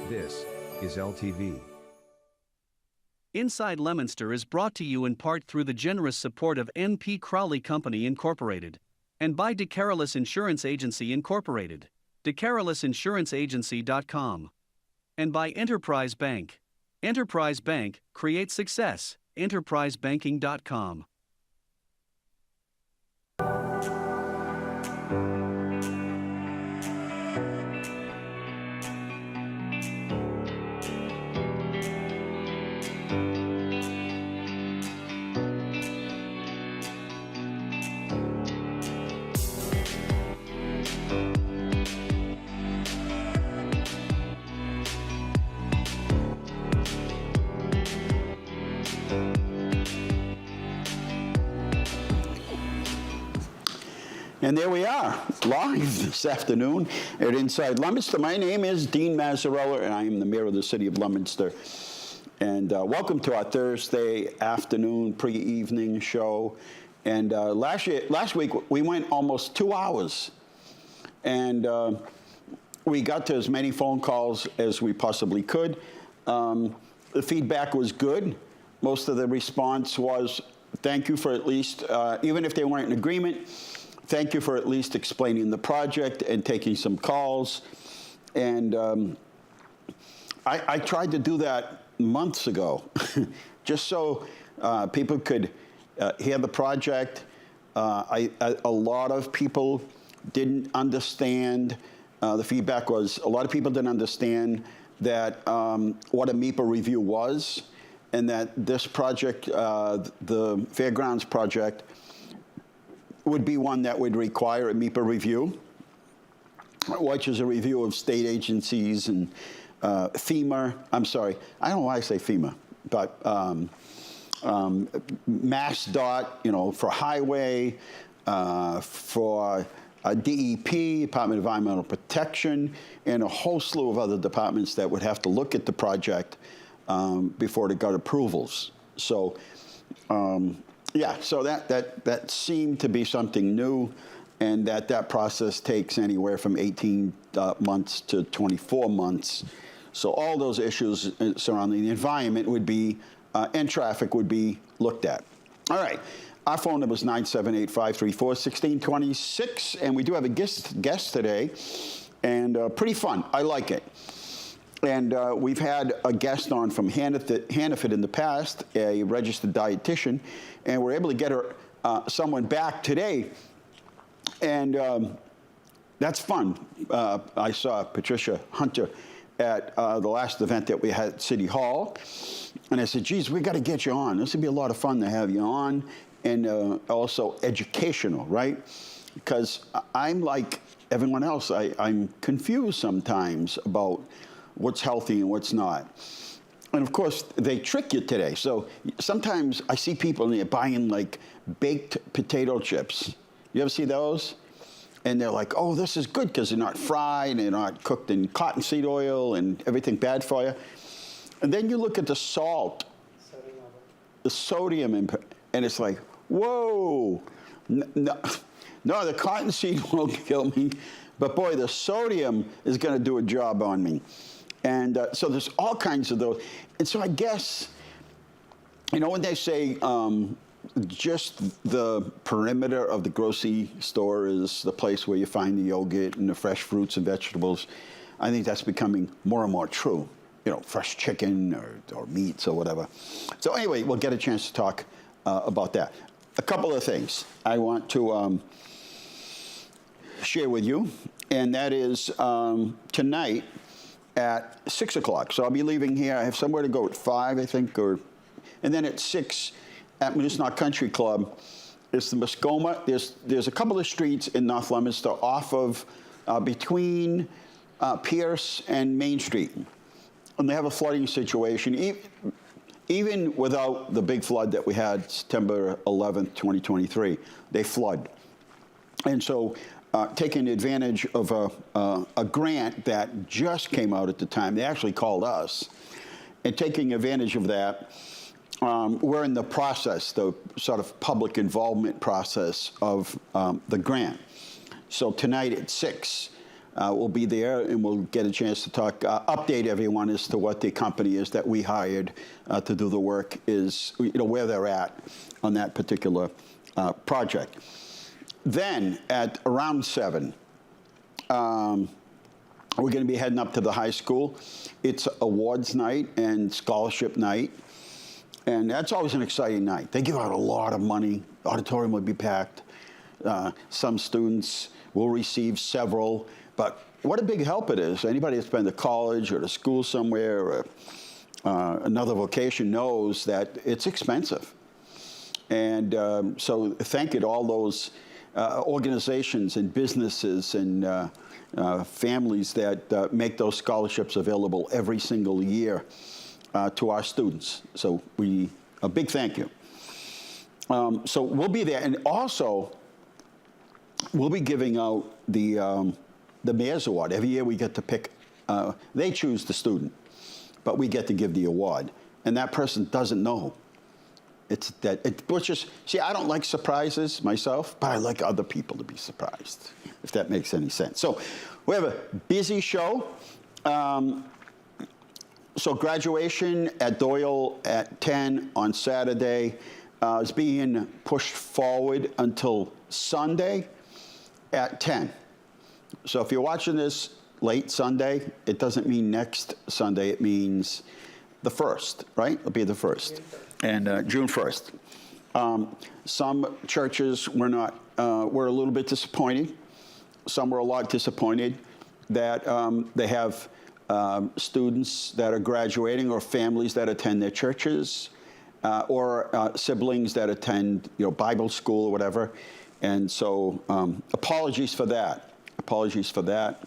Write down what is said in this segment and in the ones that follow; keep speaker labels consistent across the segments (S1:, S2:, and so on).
S1: This is LTV.
S2: Inside Leominster is brought to you in part through the generous support of N.P. Crowley Company Incorporated and by DeCarolis Insurance Agency Incorporated, DeCarolisinsuranceagency.com, and by Enterprise Bank. Enterprise Bank creates success. EnterpriseBanking.com.
S3: And there we are, live this afternoon at Inside Leominster. My name is Dean Mazzarella, and I am the mayor of the city of Leominster. And welcome to our Thursday afternoon, pre-evening show. And last week, we went almost 2 hours. And we got to as many phone calls as we possibly could. The feedback was good. Most of the response was, thank you for at least, even if they weren't in agreement, thank you for at least explaining the project and taking some calls. And I tried to do that months ago, just so people could hear the project. A lot of people didn't understand. The feedback was a lot of people didn't understand that what a MEPA review was, and that this project, the Fairgrounds project, would be one that would require a MEPA review, which is a review of state agencies and FEMA. I'm sorry, I don't know why I say FEMA, but MassDOT, for highway, for DEP, Department of Environmental Protection, and a whole slew of other departments that would have to look at the project before it got approvals. So. Yeah, so that seemed to be something new, and that process takes anywhere from 18 months to 24 months. So all those issues surrounding the environment would be, and traffic would be looked at. All right, our phone number is 978-534-1626, and we do have a guest today, and pretty fun. I like it. And we've had a guest on from Hannaford in the past, a registered dietitian, and we're able to get her someone back today, and that's fun. I saw Patricia Hunter at the last event that we had at City Hall, and I said, geez, we got to get you on. This would be a lot of fun to have you on, and also educational, right? Because I'm like everyone else. I'm confused sometimes about what's healthy and what's not. And of course, they trick you today. So sometimes I see people and they're buying like baked potato chips. You ever see those? And they're like, oh, this is good because they're not fried, they're not cooked in cottonseed oil and everything bad for you. And then you look at the salt, the sodium, and it's like, whoa. No, the cottonseed won't kill me, but boy, the sodium is going to do a job on me. And so there's all kinds of those. And so I guess, when they say just the perimeter of the grocery store is the place where you find the yogurt and the fresh fruits and vegetables, I think that's becoming more and more true. Fresh chicken or meats or whatever. So anyway, we'll get a chance to talk about that. A couple of things I want to share with you, and that is tonight at 6 o'clock. So I'll be leaving here. I have somewhere to go at 5, I think, and then at 6 at Munisonau Country Club. It's the Muskoma. There's a couple of streets in North Leominster off of between Pierce and Main Street, and they have a flooding situation. Even without the big flood that we had September 11th, 2023, they flood, and so. Taking advantage of a grant that just came out at the time. They actually called us. And taking advantage of that, we're in the process, the sort of public involvement process of the grant. So tonight at 6, we'll be there, and we'll get a chance to talk, update everyone as to what the company is that we hired to do the work is, where they're at on that particular project. Then at around 7, we're going to be heading up to the high school. It's awards night and scholarship night. And that's always an exciting night. They give out a lot of money. The auditorium will be packed. Some students will receive several. But what a big help it is. Anybody that's been to college or to school somewhere or another vocation knows that it's expensive. And so thank you to all those organizations and businesses and families that make those scholarships available every single year to our students. So a big thank you. So we'll be there, and also we'll be giving out the Mayor's Award. Every year we get to pick. They choose the student, but we get to give the award, and that person doesn't know. See, I don't like surprises myself, but I like other people to be surprised, if that makes any sense. So we have a busy show. So graduation at Doyle at 10 on Saturday is being pushed forward until Sunday at 10. So if you're watching this late Sunday, it doesn't mean next Sunday, it means the 1st, right? It'll be the 1st. And June 1st. Some churches were a little bit disappointed. Some were a lot disappointed that they have students that are graduating or families that attend their churches or siblings that attend Bible school or whatever. And so apologies for that. Apologies for that.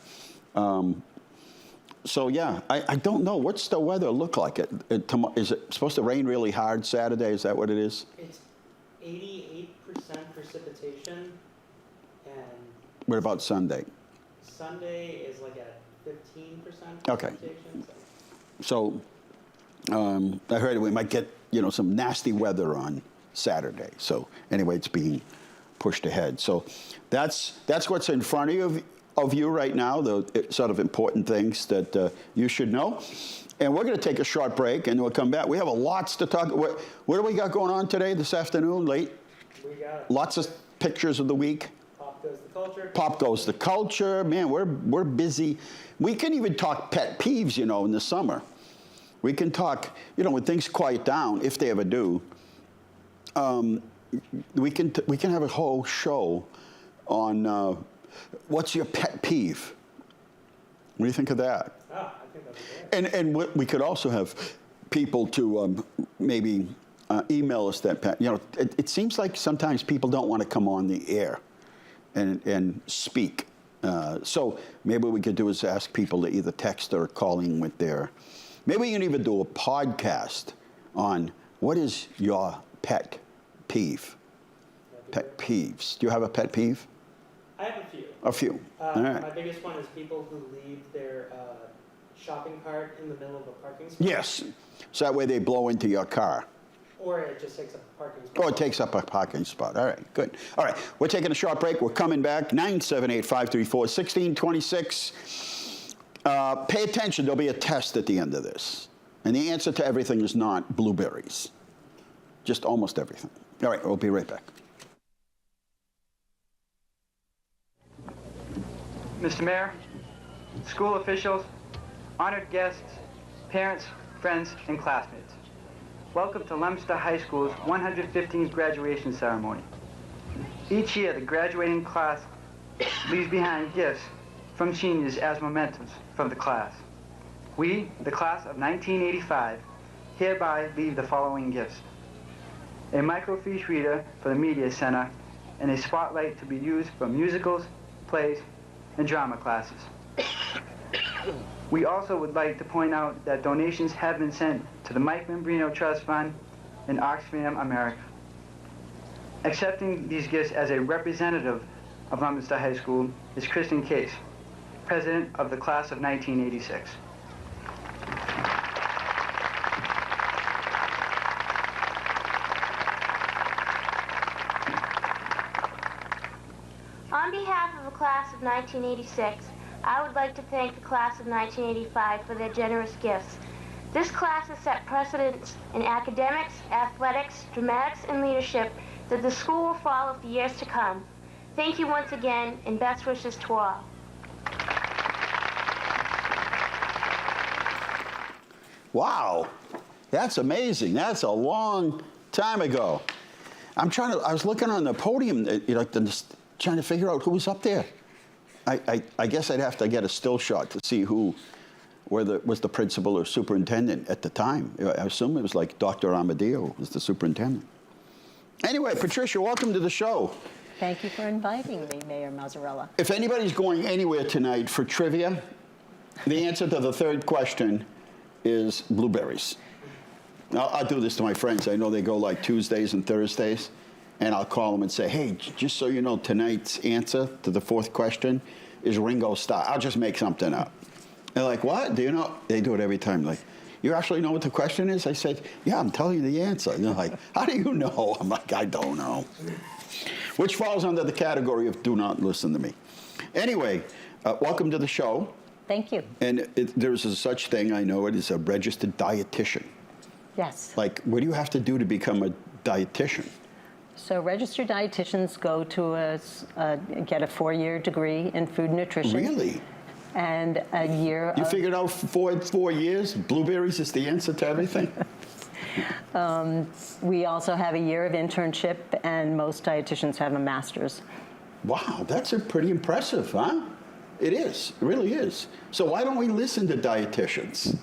S3: So yeah, I don't know. What's the weather look like? Is it supposed to rain really hard Saturday? Is that what it is?
S4: It's 88% precipitation, and
S3: What about Sunday?
S4: Sunday is like at 15%
S3: Okay.
S4: precipitation.
S3: So I heard we might get some nasty weather on Saturday. So anyway, it's being pushed ahead. So that's what's in front of you right now, the sort of important things that you should know. And we're going to take a short break, and we'll come back. We have lots to talk. What do we got going on today, this afternoon, late?
S4: We got
S3: Lots of pictures of the week.
S4: Pop Goes the Culture.
S3: Pop Goes the Culture. Man, we're busy. We can even talk pet peeves, in the summer. We can talk, when things quiet down, if they ever do. We can have a whole show on what's your pet peeve. What do you think of that?
S4: Oh, I think that's great.
S3: And we could also have people to maybe email us that pet. It seems like sometimes people don't want to come on the air and speak. So maybe what we could do is ask people to either text or call in with their. Maybe we can even do a podcast on what is your pet peeve. Pet peeves. Do you have a pet peeve?
S4: I have a few.
S3: A few. All right.
S4: My biggest one is people who leave their shopping cart in the middle of a parking spot.
S3: Yes. So that way they blow into your car.
S4: Or it just takes up a parking spot.
S3: Or it takes up a parking spot. All right, good. All right, we're taking a short break. We're coming back. 978-534-1626. Pay attention. There'll be a test at the end of this. And the answer to everything is not blueberries. Just almost everything. All right, we'll be right back.
S5: Mr. Mayor, school officials, honored guests, parents, friends, and classmates. Welcome to Leominster High School's 115th graduation ceremony. Each year, the graduating class leaves behind gifts from seniors as mementos from the class. We, the class of 1985, hereby leave the following gifts: a microfiche reader for the Media Center and a spotlight to be used for musicals, plays, and drama classes. We also would like to point out that donations have been sent to the Mike Membrino Trust Fund and Oxfam America. Accepting these gifts as a representative of Leominster High School is Kristen Case, president of the class of 1986.
S6: On behalf of the class of 1986, I I would like to thank the class of 1985 for their generous gifts. This class has set precedents in academics, athletics, dramatics, and leadership that the school will follow for years to come. Thank you once again, and best wishes to all.
S3: Wow, that's amazing. That's a long time ago. I was looking on the podium, trying to figure out who was up there. I guess I'd have to get a still shot to see whether it was the principal or superintendent at the time. I assume it was like Dr. Amadeo was the superintendent. Anyway, Patricia, welcome to the show.
S7: Thank you for inviting me, Mayor Mazzarella.
S3: If anybody's going anywhere tonight for trivia, the answer to the third question is blueberries. I'll do this to my friends. I know they go like Tuesdays and Thursdays, and I'll call them and say, hey, just so you know, tonight's answer to the fourth question is Ringo Starr. I'll just make something up. They're like, what? Do you know? They do it every time. Like, you actually know what the question is? I said, yeah, I'm telling you the answer. And they're like, how do you know? I'm like, I don't know. Which falls under the category of do not listen to me. Anyway, welcome to the show.
S7: Thank you.
S3: And there's a such thing, I know it, is a registered dietitian.
S7: Yes.
S3: Like, what do you have to do to become a dietitian?
S7: So registered dietitians go to get a 4-year degree in food nutrition.
S3: Really?
S7: And a year
S3: You figured out 4 years, blueberries is the answer to everything?
S7: We also have a year of internship, and most dietitians have a master's.
S3: Wow, that's pretty impressive, huh? It is, it really is. So why don't we listen to dietitians?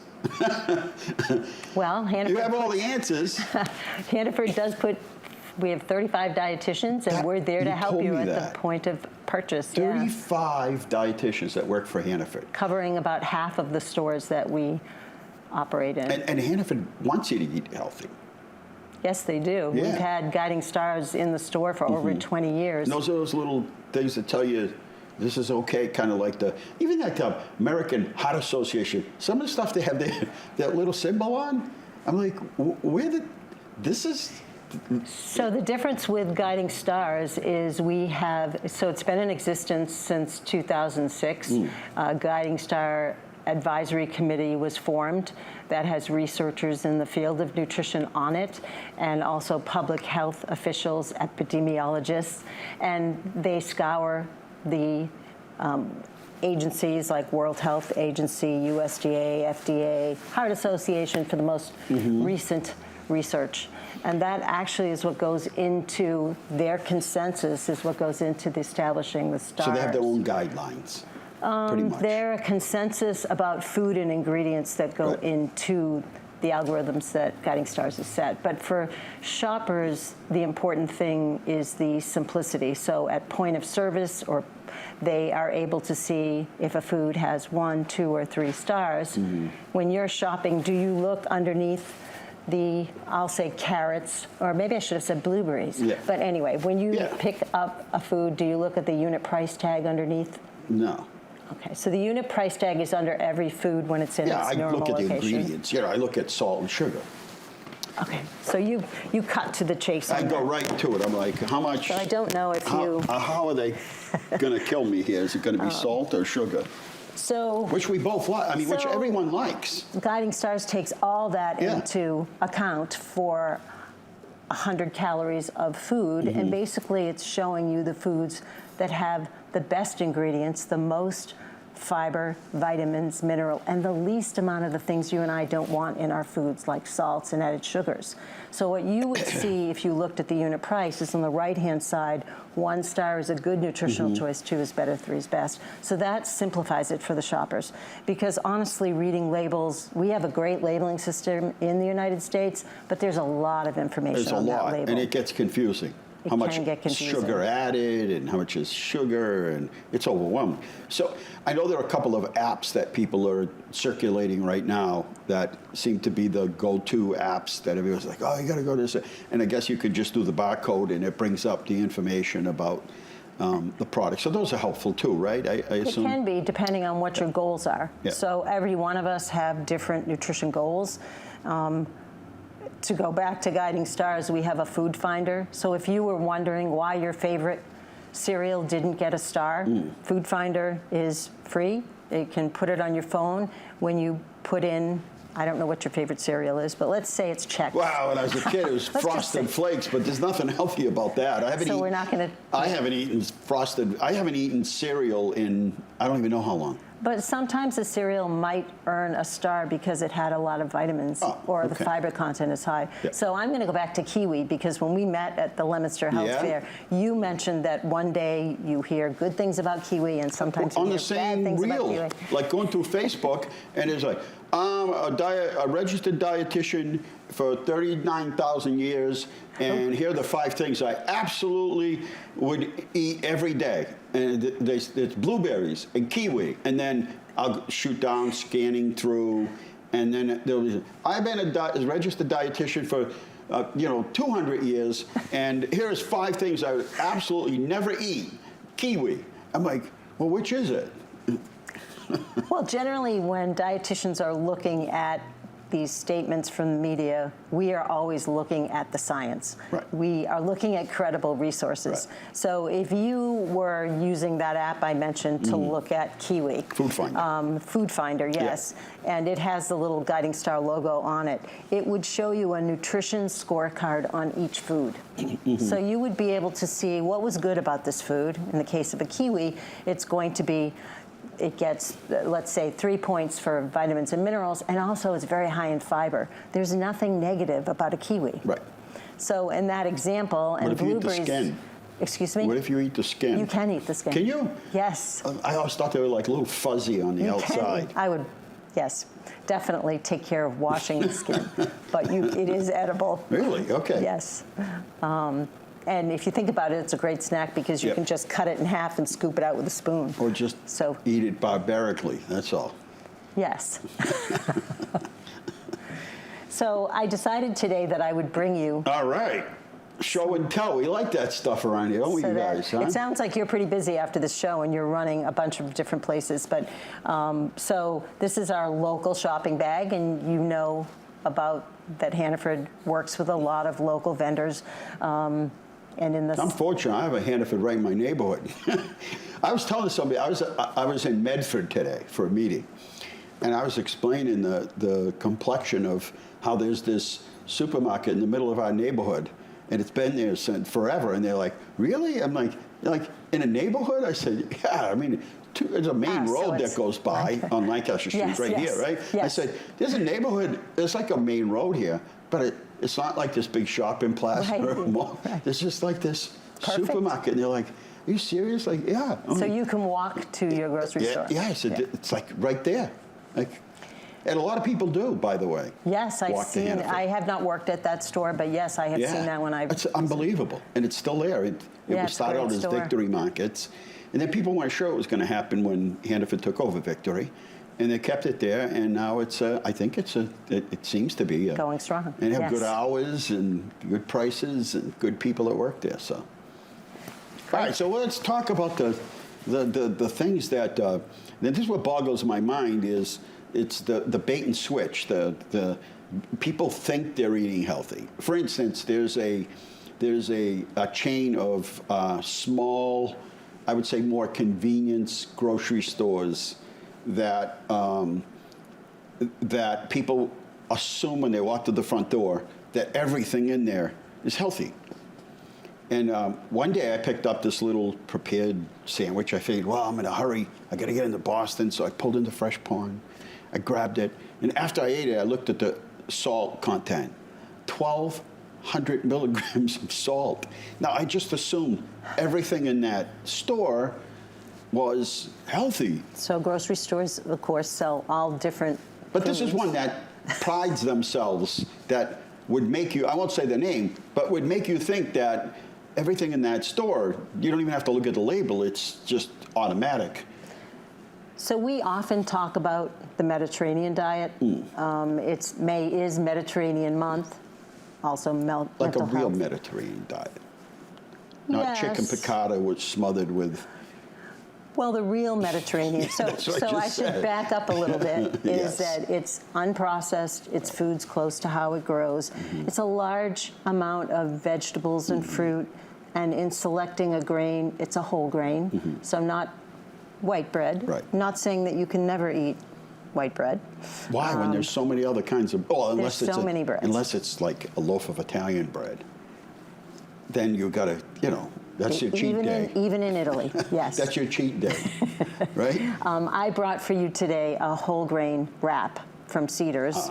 S7: Well, Hannaford...
S3: You have all the answers.
S7: Hannaford does we have 35 dietitians, and we're there to help you at the point of purchase.
S3: 35 dietitians that work for Hannaford.
S7: Covering about half of the stores that we operate in.
S3: And Hannaford wants you to eat healthy.
S7: Yes, they do.
S3: Yeah.
S7: We've had guiding stars in the store for over 20 years.
S3: And those are those little things that tell you this is okay, kind of like even like the American Heart Association. Some of the stuff they have that little symbol on, I'm like, this is...
S7: So the difference with Guiding Stars is so it's been in existence since 2006. Guiding Star Advisory Committee was formed that has researchers in the field of nutrition on it, and also public health officials, epidemiologists, and they scour the agencies like World Health Agency, USDA, FDA, Heart Association for the most recent research. And that actually is what goes into their consensus, is what goes into establishing the stars.
S3: So they have their own guidelines, pretty much.
S7: They're a consensus about food and ingredients that go into the algorithms that Guiding Stars has set. But for shoppers, the important thing is the simplicity. So at point of service, or they are able to see if a food has 1, 2, or 3 stars. When you're shopping, do you look underneath I'll say carrots, or maybe I should have said blueberries. Yeah. But anyway, when you pick up a food, do you look at the unit price tag underneath?
S3: No.
S7: Okay, so the unit price tag is under every food when it's in its normal location. Yeah, I look at the
S3: ingredients. I look at salt and sugar.
S7: Okay, so you cut to the chase.
S3: I go right to it. I'm like, how much?
S7: So I don't know if
S3: how are they going to kill me here? Is it going to be salt or sugar?
S7: So,
S3: which we both like. I mean, which everyone likes.
S7: Guiding Stars takes all that into account for 100 calories of food, and basically it's showing you the foods that have the best ingredients, the most fiber, vitamins, mineral, and the least amount of the things you and I don't want in our foods, like salts and added sugars. So what you would see if you looked at the unit price is on the right-hand side, 1 star is a good nutritional choice, 2 is better, 3 is best. So that simplifies it for the shoppers. Because honestly, reading labels, we have a great labeling system in the United States, but there's a lot of information on that label.
S3: And it gets confusing. How much sugar added and how much is sugar, and it's overwhelming. So I know there are a couple of apps that people are circulating right now that seem to be the go-to apps that everyone's like, oh, you got to go to this. And I guess you could just do the barcode and it brings up the information about the product. So those are helpful too, right? I assume?
S7: It can be, depending on what your goals are.
S3: Yeah.
S7: So every one of us have different nutrition goals. To go back to Guiding Stars, we have a food finder. So if you were wondering why your favorite cereal didn't get a star, Food Finder is free. It can put it on your phone when you put in, I don't know what your favorite cereal is, but let's say it's Chex.
S3: Wow, when I was a kid, it was Frosted Flakes, but there's nothing healthy about that.
S7: We're not going to...
S3: I haven't eaten cereal in, I don't even know how long.
S7: But sometimes a cereal might earn a star because it had a lot of vitamins or the fiber content is high.
S3: Yeah.
S7: So I'm going to go back to kiwi because when we met at the Leominster Health Fair, you mentioned that one day you hear good things about kiwi and sometimes you hear bad things about kiwi.
S3: On the same reel, like going through Facebook, and it's like, a registered dietitian for 39,000 years, and here are the 5 things I absolutely would eat every day. And it's blueberries and kiwi, and then I'll shoot down, scanning through, and then I've been a registered dietitian for 200 years, and here's 5 things I would absolutely never eat. Kiwi. I'm like, well, which is it?
S7: Well, generally, when dietitians are looking at these statements from the media, we are always looking at the science.
S3: Right.
S7: We are looking at credible resources.
S3: Right.
S7: So if you were using that app I mentioned to look at kiwi.
S3: Food Finder.
S7: Food Finder, yes. Yeah. And it has the little Guiding Star logo on it. It would show you a nutrition scorecard on each food. So you would be able to see what was good about this food. In the case of a kiwi, it's going to be it gets, let's say, 3 points for vitamins and minerals, and also it's very high in fiber. There's nothing negative about a kiwi.
S3: Right.
S7: So in that example, and
S3: what if
S7: blueberries.
S3: You eat the skin?
S7: Excuse me?
S3: What if you eat the skin?
S7: You can eat the skin.
S3: Can you?
S7: Yes.
S3: I always thought they were like a little fuzzy on the outside.
S7: I would, yes, definitely take care of washing the skin, but it is edible.
S3: Really? Okay.
S7: Yes. And if you think about it, it's a great snack because you can just cut it in half and scoop it out with a spoon.
S3: Or just eat it barbarically, that's all.
S7: Yes. So I decided today that I would bring you...
S3: All right. Show and tell. We like that stuff around here, don't we, you guys? Huh?
S7: It sounds like you're pretty busy after this show and you're running a bunch of different places. But so this is our local shopping bag, and you know about that Hannaford works with a lot of local vendors. And in this,
S3: I'm fortunate. I have a Hannaford right in my neighborhood. I was telling somebody, I was in Medford today for a meeting, and I was explaining the complexion of how there's this supermarket in the middle of our neighborhood, and it's been there since forever. And they're like, really? I'm like in a neighborhood? I said, yeah. I mean, there's a main road that goes by on Lancaster Street here, right?
S7: Yes.
S3: I said, there's a neighborhood. There's like a main road here, but it's not like this big shopping plaza or mall. It's just like this supermarket. And they're like, are you serious? Like, yeah.
S7: So you can walk to your grocery store.
S3: Yeah, I said, it's like right there. And a lot of people do, by the way.
S7: Yes, I've seen it. I have not worked at that store, but yes, I have seen that when I've...
S3: It's unbelievable. And it's still there. It was started out as Victory Markets. And then people weren't sure it was going to happen when Hannaford took over Victory. And they kept it there, and now it's I think it seems to be
S7: going strong.
S3: And have good hours and good prices and good people that work there. So, all right. So let's talk about the things that. This is what boggles my mind is it's the bait and switch. The people think they're eating healthy. For instance, there's a chain of small, I would say more convenience grocery stores that that people assume when they walk to the front door that everything in there is healthy. And one day I picked up this little prepared sandwich. I figured, well, I'm in a hurry. I got to get into Boston. So I pulled into Fresh Pond. I grabbed it. And after I ate it, I looked at the salt content. 1,200 milligrams of salt. Now, I just assumed everything in that store was healthy.
S7: So grocery stores, of course, sell all different
S3: But
S7: foods.
S3: this is one that prides themselves, that would make you, I won't say the name, but would make you think that everything in that store, you don't even have to look at the label, it's just automatic.
S7: So we often talk about the Mediterranean diet. May is Mediterranean month, also
S3: like a real
S7: health.
S3: Mediterranean diet. Not chicken piccata was smothered with...
S7: Well, the real Mediterranean. So I should back up a little bit, is that it's unprocessed, it's foods close to how it grows. It's a large amount of vegetables and fruit, and in selecting a grain, it's a whole grain. So not white bread.
S3: Right.
S7: Not saying that you can never eat white bread.
S3: Why, when there's so many other kinds of, unless
S7: there's
S3: it's
S7: so many breads.
S3: Unless it's like a loaf of Italian bread, then you got to, that's your cheat day.
S7: Even in Italy, yes.
S3: That's your cheat day, right?
S7: I brought for you today a whole grain wrap from Cedars.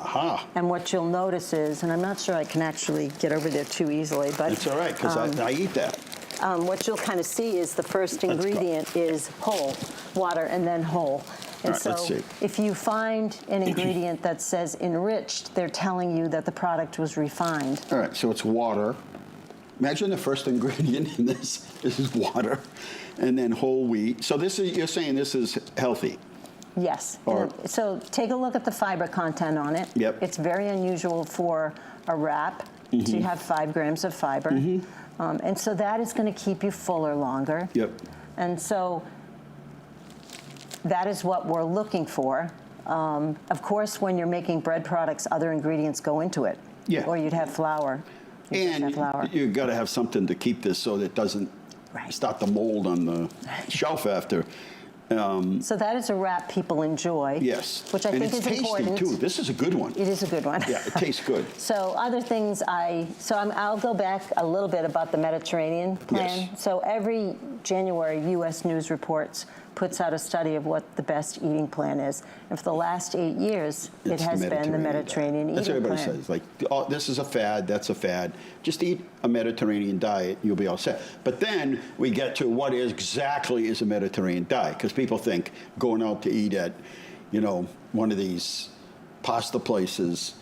S7: And what you'll notice is, and I'm not sure I can actually get over there too easily, but
S3: It's all right, because I eat that.
S7: what you'll kind of see is the first ingredient is whole, water and then whole. And
S3: All right,
S7: so
S3: let's see.
S7: if you find an ingredient that says enriched, they're telling you that the product was refined.
S3: All right, so it's water. Imagine the first ingredient in this. This is water, and then whole wheat. So you're saying this is healthy.
S7: Yes.
S3: Or-
S7: So take a look at the fiber content on it.
S3: Yep.
S7: It's very unusual for a wrap to have 5 grams of fiber. And so that is going to keep you fuller longer.
S3: Yep.
S7: And so that is what we're looking for. Of course, when you're making bread products, other ingredients go into it.
S3: Yeah.
S7: Or you'd have flour.
S3: And you've got to have something to keep this so that it doesn't start to mold on the shelf after.
S7: So that is a wrap people enjoy.
S3: Yes.
S7: Which I think is important.
S3: And it's tasty, too. This is a good one.
S7: It is a good one.
S3: Yeah, it tastes good.
S7: So other things I'll go back a little bit about the Mediterranean plan.
S3: Yes.
S7: So every January, U.S. News Reports puts out a study of what the best eating plan is. And for the last 8 years, it has been the Mediterranean eating plan.
S3: That's what everybody says. Like, this is a fad, that's a fad. Just eat a Mediterranean diet, you'll be all set. But then we get to what exactly is a Mediterranean diet, because people think going out to eat at, one of these pasta places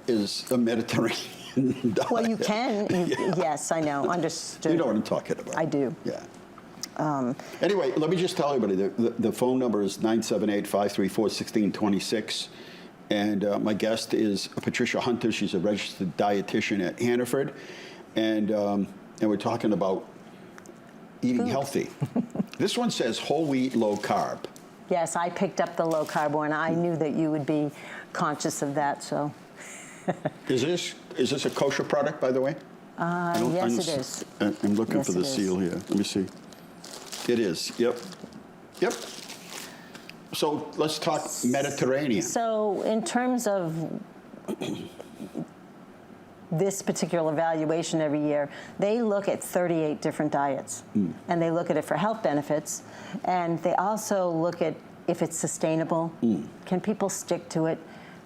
S3: is a Mediterranean diet.
S7: Well, you can. Yes, I know. Understood.
S3: You know what I'm talking about.
S7: I do.
S3: Yeah. Anyway, let me just tell everybody, the phone number is 978-534-1626. And my guest is Patricia Hunter. She's a registered dietitian at Hannaford. And we're talking about eating healthy. This one says whole wheat, low carb.
S7: Yes, I picked up the low carb one. I knew that you would be conscious of that, so.
S3: Is this a kosher product, by the way?
S7: Yes, it is.
S3: I'm looking
S7: Yes,
S3: for the
S7: it is.
S3: seal here. Let me see. It is. Yep. Yep. So let's talk Mediterranean.
S7: So in terms of this particular evaluation every year, they look at 38 different diets. And they look at it for health benefits. And they also look at if it's sustainable. Can people stick to it?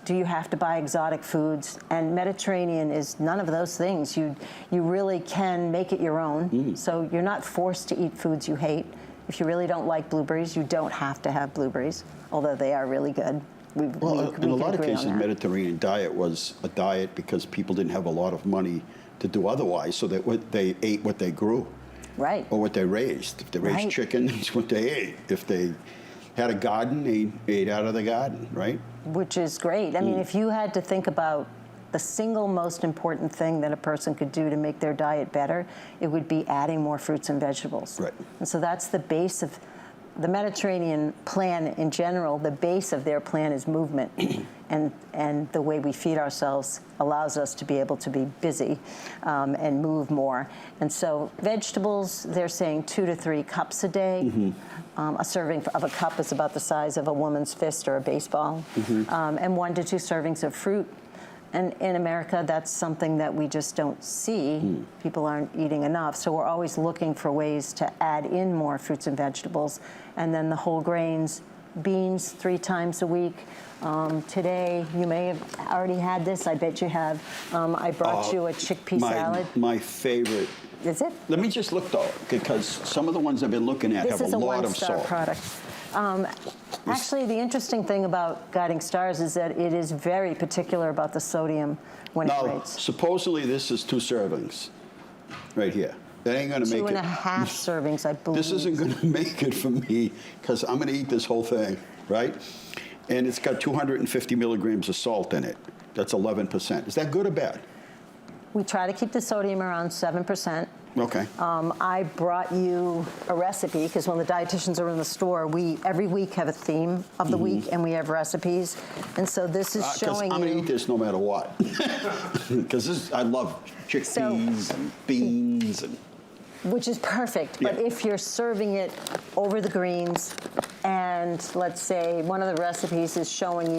S7: Do you have to buy exotic foods? And Mediterranean is none of those things. You really can make it your own. So you're not forced to eat foods you hate. If you really don't like blueberries, you don't have to have blueberries, although they are really good.
S3: In a lot of cases, Mediterranean diet was a diet because people didn't have a lot of money to do otherwise, so that they ate what they grew.
S7: Right.
S3: Or what they raised. If they raised chicken, that's what they ate. If they had a garden, they ate out of the garden, right?
S7: Which is great. I mean, if you had to think about the single most important thing that a person could do to make their diet better, it would be adding more fruits and vegetables.
S3: Right.
S7: And so that's the base of the Mediterranean plan in general. The base of their plan is movement. And the way we feed ourselves allows us to be able to be busy and move more. And so vegetables, they're saying 2 to 3 cups a day. A serving of a cup is about the size of a woman's fist or a baseball. And 1 to 2 servings of fruit. And in America, that's something that we just don't see. People aren't eating enough. So we're always looking for ways to add in more fruits and vegetables. And then the whole grains, beans 3 times a week. Today, you may have already had this. I bet you have. I brought you a chickpea salad.
S3: My favorite.
S7: Is it?
S3: Let me just look, though, because some of the ones I've been looking at have a lot of salt.
S7: This is a 1-star product. Actually, the interesting thing about Guiding Stars is that it is very particular about the sodium when it rates.
S3: Supposedly this is 2 servings right here. That ain't going to make it.
S7: 2.5 servings, I believe.
S3: This isn't going to make it for me because I'm going to eat this whole thing, right? And it's got 250 milligrams of salt in it. That's 11%. Is that good or bad?
S7: We try to keep the sodium around 7%.
S3: Okay.
S7: I brought you a recipe because when the dietitians are in the store, we every week have a theme of the week and we have recipes. And so this is showing
S3: I'm
S7: you.
S3: going to eat this no matter what. Because I love chickpeas and beans.
S7: which is perfect. But
S3: Yeah.
S7: if you're serving it over the greens, and let's say one of the recipes is showing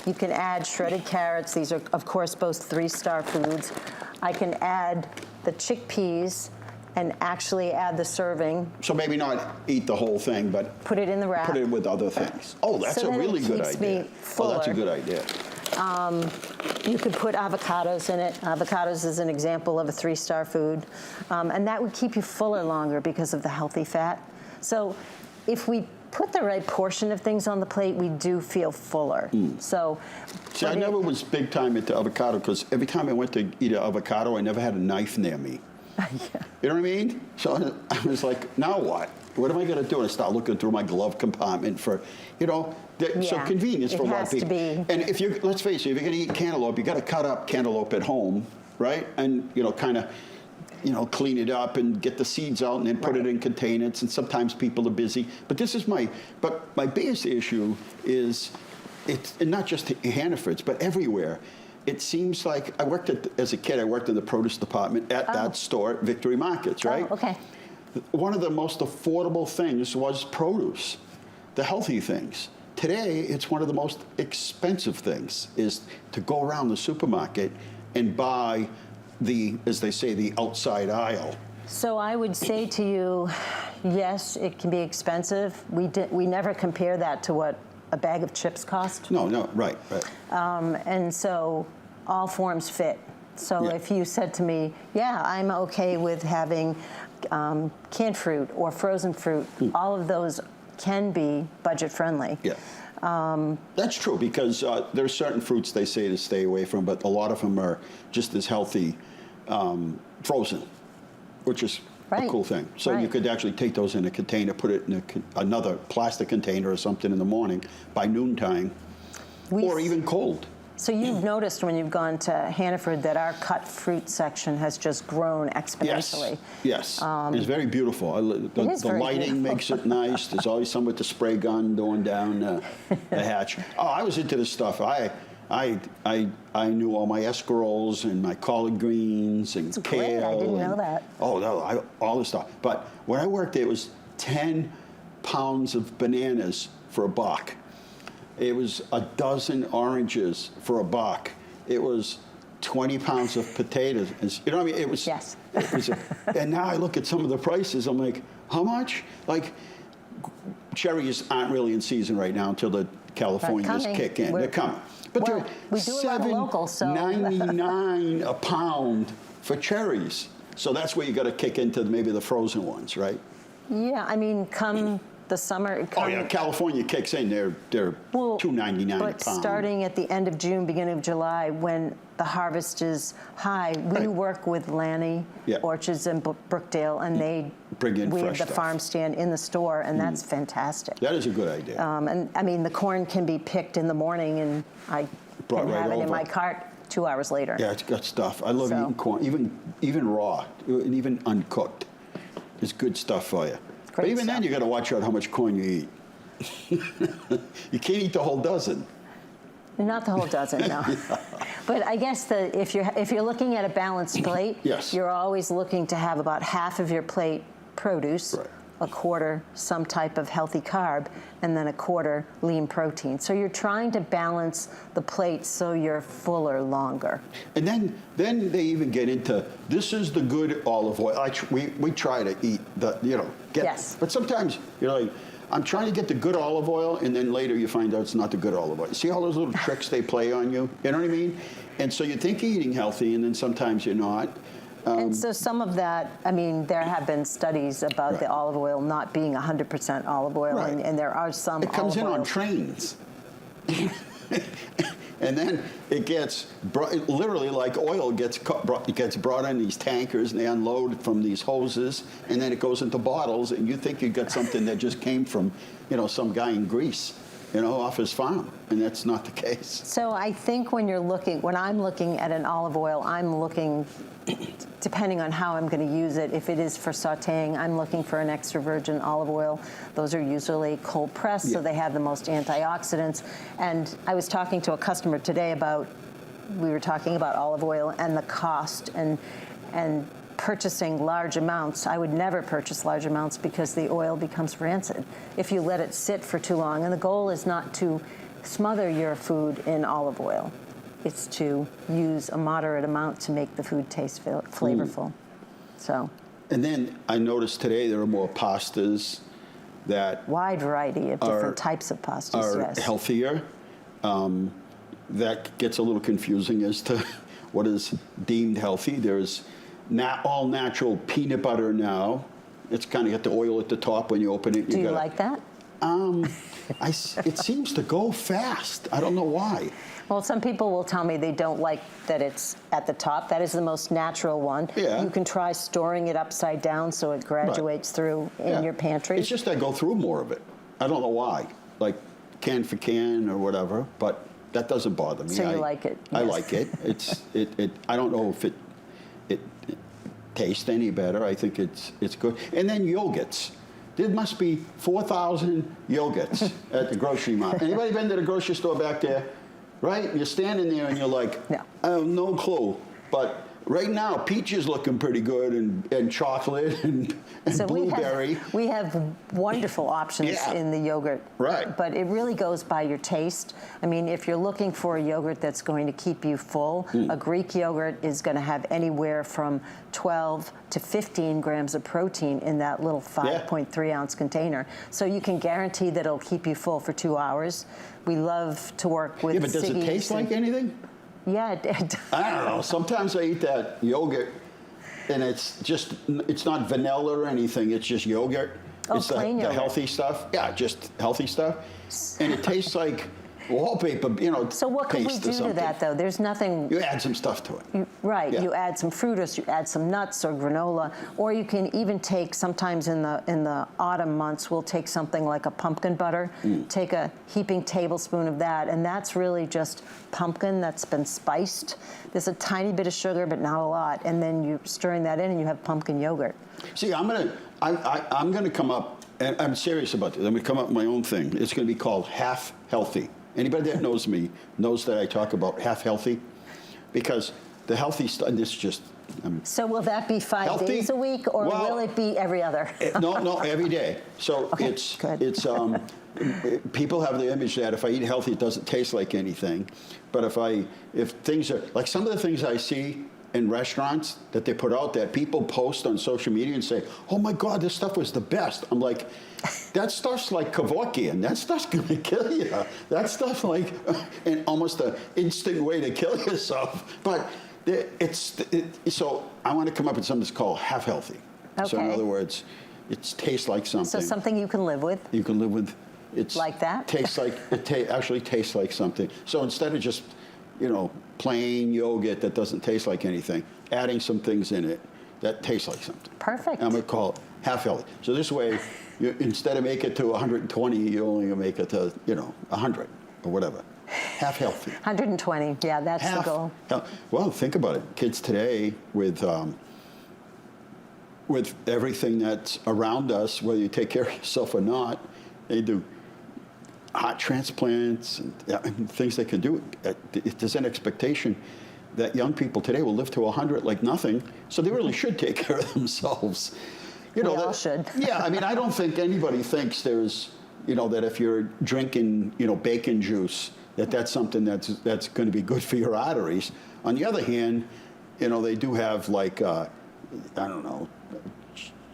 S7: you can add shredded carrots. These are, of course, both 3-star foods. I can add the chickpeas and actually add the serving.
S3: So maybe not eat the whole thing, but
S7: Put it in the wrap.
S3: put it with other things. Oh, that's
S7: So
S3: a
S7: then it
S3: really good
S7: keeps
S3: idea.
S7: me
S3: Oh, that's a
S7: fuller.
S3: good idea.
S7: You could put avocados in it. Avocados is an example of a 3-star food. And that would keep you fuller longer because of the healthy fat. So if we put the right portion of things on the plate, we do feel fuller. So,
S3: See, I never was big time into avocado because every time I went to eat an avocado, I never had a knife near me. You know what I mean? So I was like, now what? What am I going to do? And I start looking through my glove compartment for, so
S7: Yeah,
S3: convenience for a
S7: it
S3: lot
S7: has
S3: of
S7: to
S3: people.
S7: be.
S3: And if you, let's face it, if you're going to eat cantaloupe, you got to cut up cantaloupe at home, right? And, kind of, clean it up and get the seeds out and then put it in containers. And sometimes people are busy. But this is my biggest issue is, it's and not just Hannaford's, but everywhere. It seems like as a kid, I worked in the produce department at that store at Victory Markets, right?
S7: Oh, okay.
S3: One of the most affordable things was produce, the healthy things. Today, it's one of the most expensive things is to go around the supermarket and buy as they say, the outside aisle.
S7: So I would say to you, yes, it can be expensive. We never compare that to what a bag of chips cost.
S3: No, right.
S7: And so all forms fit. So
S3: Yeah.
S7: if you said to me, yeah, I'm okay with having canned fruit or frozen fruit, all of those can be budget friendly.
S3: Yeah. That's true because there's certain fruits they say to stay away from, but a lot of them are just as healthy frozen, which is a cool thing. So you could actually take those in a container, put it in another plastic container or something in the morning by noontime, or even cold.
S7: So you've noticed when you've gone to Hannaford that our cut fruit section has just grown exponentially.
S3: Yes. It's very beautiful. The
S7: very
S3: lighting
S7: beautiful.
S3: makes it nice. There's always someone with the spray gun going down the hatch. Oh, I was into this stuff. I knew all my escaroles and my collard greens and
S7: That's
S3: kale.
S7: great. I didn't know that.
S3: Oh, no, all this stuff. But when I worked there, it was 10 pounds of bananas for $1. It was a dozen oranges for $1. It was 20 pounds of potatoes. You know what I mean? It was.
S7: Yes.
S3: And now I look at some of the prices. I'm like, how much? Like, cherries aren't really in season right now until the Californias kick in. They're coming. But
S7: Well,
S3: they're
S7: we do a lot of local, so-
S3: $7.99 a pound for cherries. So that's where you got to kick into maybe the frozen ones, right?
S7: Yeah, I mean, come the summer.
S3: Oh yeah, California kicks in. They're $2.99 a
S7: But
S3: pound.
S7: starting at the end of June, beginning of July, when the harvest is high, we work with Lanny Orchards in Brookdale, and they
S3: Bring in
S7: we
S3: fresh
S7: have the
S3: stuff.
S7: farm stand in the store, and that's fantastic.
S3: That is a good idea.
S7: And I mean, the corn can be picked in the morning, and I
S3: Brought
S7: can
S3: right
S7: have it in
S3: over.
S7: my cart 2 hours later.
S3: Yeah, it's got stuff. I love
S7: So-
S3: eating corn, even raw, and even uncooked. It's good stuff for you. But
S7: Great
S3: even then,
S7: stuff.
S3: you got to watch out how much corn you eat. You can't eat the whole dozen.
S7: Not the whole dozen, no. But I guess if you're looking at a balanced plate,
S3: Yes.
S7: you're always looking to have about half of your plate produce,
S3: Right.
S7: a quarter some type of healthy carb, and then a quarter lean protein. So you're trying to balance the plate so you're fuller longer.
S3: And then they even get into, this is the good olive oil. We try to eat
S7: Yes.
S3: But sometimes you're like, I'm trying to get the good olive oil, and then later you find out it's not the good olive oil. See all those little tricks they play on you? You know what I mean? And so you think you're eating healthy, and then sometimes you're not.
S7: And so some of that, I mean, there have been studies about the olive oil not being 100% olive oil,
S3: Right.
S7: and there are some
S3: It comes
S7: olive
S3: in
S7: oil.
S3: on trains. And then it gets literally like oil gets brought in these tankers, and they unload from these hoses, and then it goes into bottles, and you think you got something that just came from, some guy in Greece, off his farm, and that's not the case.
S7: So I think when I'm looking at an olive oil, I'm looking, depending on how I'm going to use it, if it is for sautéing, I'm looking for an extra virgin olive oil. Those are usually cold pressed, so they have the most antioxidants. And I was talking to a customer today we were talking about olive oil and the cost, and purchasing large amounts, I would never purchase large amounts because the oil becomes rancid if you let it sit for too long. And the goal is not to smother your food in olive oil. It's to use a moderate amount to make the food taste flavorful. So.
S3: And then I noticed today there are more pastas that
S7: wide variety of different types of pastas,
S3: are
S7: yes.
S3: healthier. That gets a little confusing as to what is deemed healthy. There's all natural peanut butter now. It's kind of got the oil at the top when you open it.
S7: Do you like that?
S3: It seems to go fast. I don't know why.
S7: Well, some people will tell me they don't like that it's at the top. That is the most natural one.
S3: Yeah.
S7: You can try storing it upside down so it graduates through in your pantry.
S3: It's just I go through more of it. I don't know why. Like can for can or whatever, but that doesn't bother me.
S7: So you like it?
S3: I
S7: Yes.
S3: like it. I don't know if it tastes any better. I think it's good. And then yogurts. There must be 4,000 yogurts at the grocery market. Anybody been to the grocery store back there? Right? You're standing there and you're like,
S7: No.
S3: I have no clue. But right now, peach is looking pretty good, and chocolate and
S7: So
S3: blueberry.
S7: we have wonderful options
S3: Yeah.
S7: in the yogurt.
S3: Right.
S7: But it really goes by your taste. I mean, if you're looking for a yogurt that's going to keep you full, a Greek yogurt is going to have anywhere from 12 to 15 grams of protein in that little 5.3 ounce container. So you can guarantee that it'll keep you full for 2 hours. We love to work with
S3: Yeah, but does it
S7: Siggy's
S3: taste like anything?
S7: Yeah, it
S3: I don't know. Sometimes I eat that yogurt, and it's not vanilla or anything. It's just yogurt.
S7: Oh,
S3: it's
S7: plain
S3: the
S7: yogurt.
S3: healthy stuff. Yeah, just healthy stuff. And it tastes like wallpaper,
S7: So what can we
S3: paste or
S7: do to
S3: something.
S7: that, though? There's nothing...
S3: You add some stuff to it.
S7: Right,
S3: Yeah.
S7: you add some fruit, or you add some nuts or granola, or you can even take, sometimes in the autumn months, we'll take something like a pumpkin butter, take a heaping tablespoon of that, and that's really just pumpkin that's been spiced. There's a tiny bit of sugar, but not a lot, and then you're stirring that in and you have pumpkin yogurt.
S3: See, I'm gonna come up, and I'm serious about this. I'm gonna come up with my own thing. It's gonna be called Half Healthy. Anybody that knows me knows that I talk about half healthy, because the healthy stuff. This just.
S7: So will that be 5
S3: Healthy?
S7: days a week, or
S3: Well,
S7: will it be every other?
S3: No, every day. So
S7: Okay,
S3: it's
S7: good.
S3: people have the image that if I eat healthy, it doesn't taste like anything. But if things are like some of the things I see in restaurants that they put out that people post on social media and say, "Oh my God, this stuff was the best." I'm like, that stuff's like Kevorkian. That stuff's gonna kill you. That stuff like almost an instant way to kill yourself. But so I want to come up with something that's called half healthy. So in
S7: Okay.
S3: other words, it tastes like something.
S7: So something you can live with.
S3: You can live with. It's
S7: Like that?
S3: Tastes like actually tastes like something. So instead of just plain yogurt that doesn't taste like anything, adding some things in it that taste like something.
S7: Perfect.
S3: I'm gonna call it half healthy. So this way, instead of make it to 120, you only make it to 100 or whatever. Half healthy.
S7: 120, yeah, that's the goal.
S3: Well, think about it. Kids today with everything that's around us, whether you take care of yourself or not, they do heart transplants and things they can do. There's an expectation that young people today will live to 100 like nothing, so they really should take care of themselves.
S7: We all should.
S3: Yeah, I mean, I don't think anybody thinks there's, that if you're drinking, bacon juice, that's something that's going to be good for your arteries. On the other hand, they do have like, I don't know,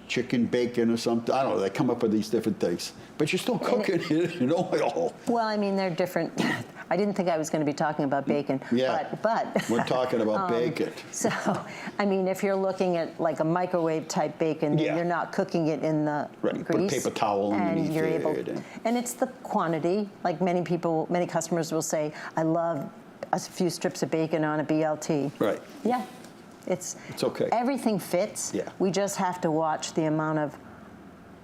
S3: chicken bacon or something. I don't know. They come up with these different things, but you're still cooking it in oil.
S7: Well, I mean, they're different. I didn't think I was going to be talking about bacon.
S3: Yeah,
S7: but
S3: we're talking about bacon.
S7: So, I mean, if you're looking at like a microwave type bacon, then you're not cooking it in the
S3: Right,
S7: grease.
S3: put a paper towel underneath
S7: and you're able,
S3: it.
S7: and it's the quantity. Like many customers will say, I love a few strips of bacon on a BLT.
S3: Right.
S7: Yeah. It's
S3: okay.
S7: Everything fits.
S3: Yeah.
S7: We just have to watch the amount of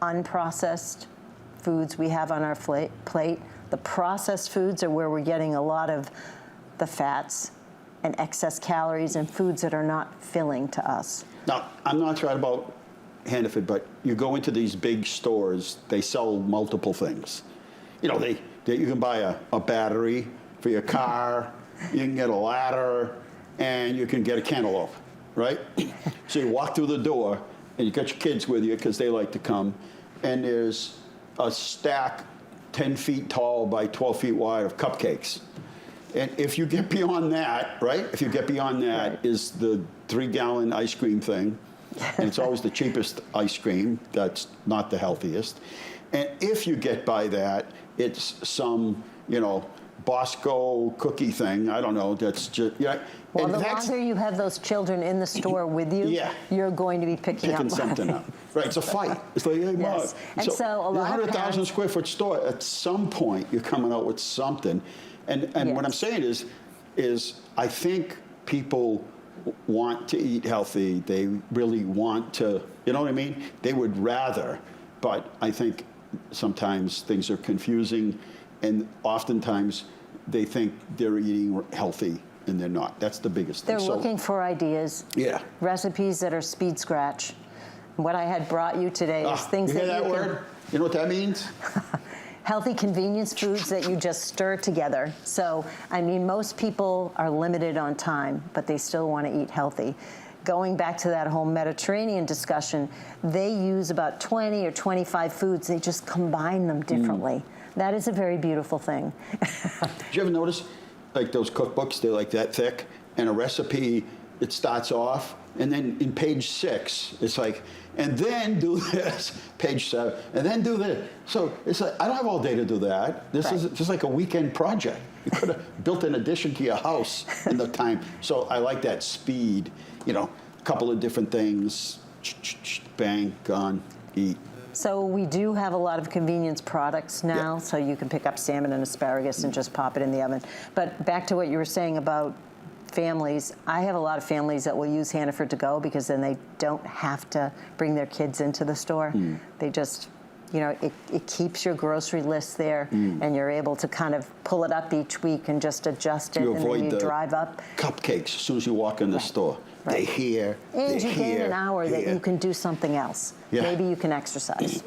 S7: unprocessed foods we have on our plate. The processed foods are where we're getting a lot of the fats and excess calories and foods that are not filling to us.
S3: Now, I'm not sure about Hannaford, but you go into these big stores, they sell multiple things. You can buy a battery for your car, you can get a ladder, and you can get a cantaloupe. right? So you walk through the door, and you got your kids with you because they like to come, and there's a stack 10 feet tall by 12 feet wide of cupcakes. And if you get beyond that, right? If you get beyond that
S7: Right.
S3: is the 3-gallon ice cream thing. And it's always the cheapest ice cream. That's not the healthiest. And if you get by that, it's some, Bosco cookie thing. I don't know. That's just, yeah.
S7: Well,
S3: And
S7: the
S3: that's
S7: longer you have those children in the store with you,
S3: Yeah.
S7: you're going to be picking up
S3: something up. Right, it's a fight. It's like, hey, Mom.
S7: Yes. And so a lot of
S3: 100,000
S7: parents-
S3: square foot store, at some point, you're coming out with something. And what I'm
S7: Yes.
S3: saying is I think people want to eat healthy. They really want to, you know what I mean? They would rather, but I think sometimes things are confusing, and oftentimes they think they're eating healthy and they're not. That's the biggest thing.
S7: They're looking for ideas,
S3: Yeah.
S7: recipes that are speed scratch. What I had brought you today is things
S3: you hear
S7: that
S3: that
S7: you
S3: word? You know what that means?
S7: healthy convenience foods that you just stir together. So, I mean, most people are limited on time, but they still want to eat healthy. Going back to that whole Mediterranean discussion, they use about 20 or 25 foods. They just combine them differently. That is a very beautiful thing.
S3: Did you ever notice, like those cookbooks, they're like that thick, and a recipe, it starts off, and then in page 6, it's like, and then do this, page 7, and then do this. So it's like, I don't have all day to do that. This is just like a weekend project. You could have built an addition to your house in the time. So I like that speed, a couple of different things, bang, gone, eat.
S7: So we do have a lot of convenience products now, so you can pick up salmon and asparagus and just pop it in the oven. But back to what you were saying about families, I have a lot of families that will use Hannaford to go because then they don't have to bring their kids into the store. They just, it keeps your grocery list there, and you're able to kind of pull it up each week and just adjust it,
S3: You
S7: and
S3: avoid
S7: then you
S3: the
S7: drive up.
S3: cupcakes as soon as you walk in the store. They're here,
S7: And
S3: they're
S7: you gain
S3: here,
S7: an hour that
S3: here.
S7: you can do something else.
S3: Yeah.
S7: Maybe you can exercise.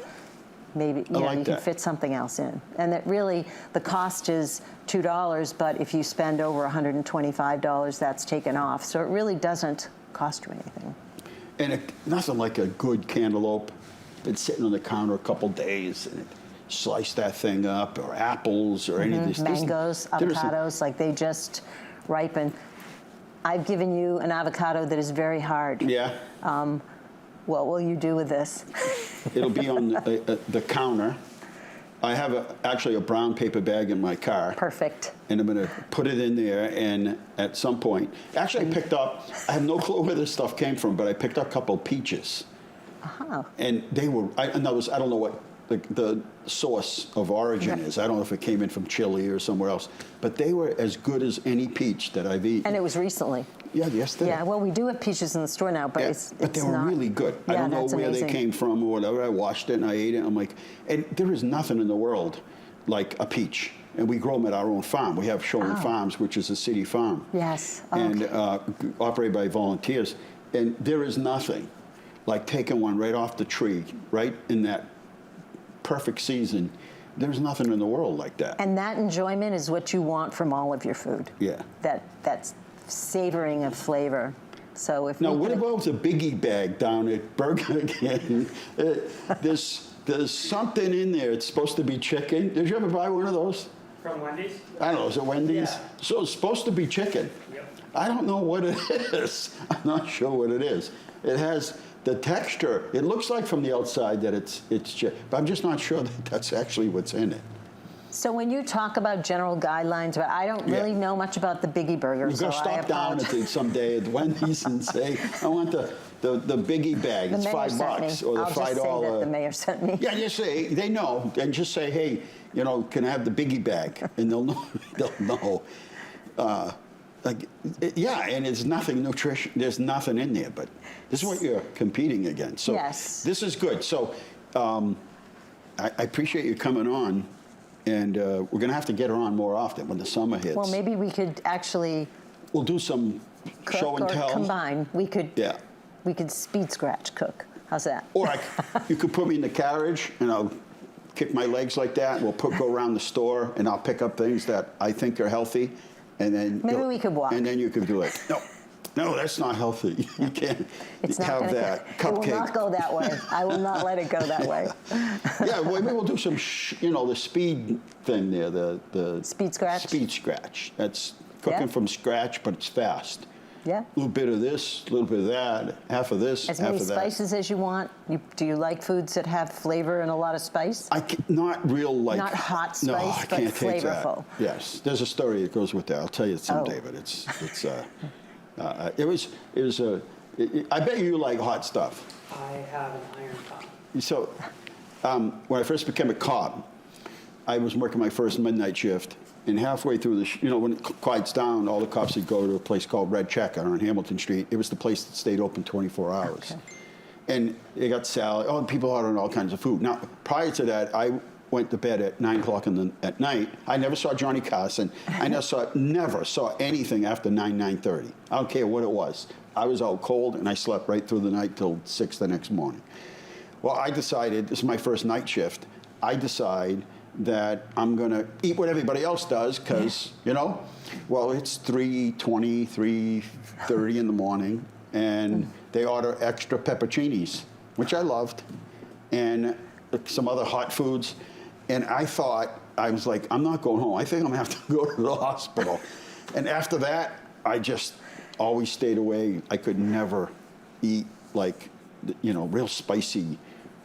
S7: Maybe
S3: like
S7: you can
S3: that.
S7: fit something else in. And that really, the cost is $2, but if you spend over $125, that's taken off. So it really doesn't cost you anything.
S3: And nothing like a good cantaloupe. Been sitting on the counter a couple days, and slice that thing up, or apples, or any of these.
S7: Mangoes, avocados, like they just ripen. I've given you an avocado that is very hard.
S3: Yeah.
S7: What will you do with this?
S3: It'll be on the counter. I have actually a brown paper bag in my car.
S7: Perfect.
S3: And I'm going to put it in there, and at some point, actually I picked up, I have no clue where this stuff came from, but I picked up a couple peaches.
S7: Oh.
S3: And they were, I don't know what the source of origin is. I don't know if it came in from Chile or somewhere else, but they were as good as any peach that I've eaten.
S7: And it was recently.
S3: Yeah, yesterday.
S7: Yeah, well, we do have peaches in the store now, but it's
S3: but they were
S7: not,
S3: really good. I
S7: Yeah,
S3: don't know
S7: that's
S3: where
S7: amazing.
S3: they came from or whatever. I washed it and I ate it. I'm like, and there is nothing in the world like a peach. And we grow them at our own farm. We have Showing Farms, which is a city farm.
S7: Yes.
S3: And operated by volunteers. And there is nothing like taking one right off the tree, right in that perfect season. There's nothing in the world like that.
S7: And that enjoyment is what you want from all of your food.
S3: Yeah.
S7: That's savoring of flavor. So if
S3: Now,
S7: we
S3: what
S7: could-
S3: about the biggie bag down at Burger King? There's something in there. It's supposed to be chicken. Did you ever buy one of those?
S4: From Wendy's?
S3: I don't know. Is it Wendy's?
S4: Yeah.
S3: So it's supposed to be chicken.
S4: Yep.
S3: I don't know what it is. I'm not sure what it is. It has the texture. It looks like from the outside that it's chicken, but I'm just not sure that that's actually what's in it.
S7: So when you talk about general guidelines, but I don't really know much about the Biggie Burger,
S3: You
S7: so
S3: go
S7: I
S3: stop down
S7: apologize.
S3: someday at Wendy's and say, I want the biggie bag.
S7: The
S3: It's
S7: mayor
S3: $5
S7: sent me.
S3: or the
S7: I'll just say that the mayor sent me.
S3: Yeah, just say they know, and just say, hey, can I have the biggie bag? And they'll know. They'll know. And it's nothing nutrition. There's nothing in there, but this is what you're competing against. So
S7: Yes.
S3: this is good. So I appreciate you coming on, and we're going to have to get her on more often when the summer hits.
S7: Well, maybe we could actually
S3: We'll do some
S7: cook
S3: show and
S7: or
S3: tell.
S7: combine. We could speed scratch cook. How's that?
S3: Or you could put me in the carriage, and I'll kick my legs like that. And we'll go around the store, and I'll pick up things that I think are healthy, and then
S7: Maybe we could walk.
S3: And then you could do it. No, No, that's not healthy. You can't
S7: It's not
S3: have
S7: gonna
S3: that
S7: It will
S3: cupcake.
S7: not go that way. I will not let it go that way.
S3: Yeah, well, maybe we'll do some, the speed thing there, the
S7: Speed scratch?
S3: Speed scratch. That's cooking
S7: Yeah.
S3: from scratch, but it's fast.
S7: Yeah.
S3: A little bit of this, a little bit of that, half of this,
S7: As
S3: half
S7: many
S3: of that.
S7: spices as you want. Do you like foods that have flavor and a lot of spice?
S3: Not real like.
S7: Not hot
S3: No,
S7: spice,
S3: I
S7: but
S3: can't take
S7: flavorful.
S3: that. Yes, there's a story that goes with that. I'll tell you someday,
S7: Oh.
S3: but I bet you like hot stuff.
S4: I have an iron pot.
S3: So, when I first became a cop, I was working my first midnight shift, and halfway through when it quiets down, all the cops would go to a place called Red Checker on Hamilton Street. It was the place that stayed open 24 hours.
S7: Okay.
S3: And they got salad. Oh, people ordering all kinds of food. Now, prior to that, I went to bed at 9 o'clock at night. I never saw Johnny Carson. I never saw anything after 9:30. I don't care what it was. I was out cold, and I slept right through the night till 6 the next morning. Well, I decided, this is my first night shift, I decide that I'm going to eat what everybody else does because, well, it's 3:20, 3:30 in the morning, and they order extra pepperoncinis, which I loved, and some other hot foods. And I was like, I'm not going home. I think I'm going to have to go to the hospital. And after that, I just always stayed away. I could never eat real spicy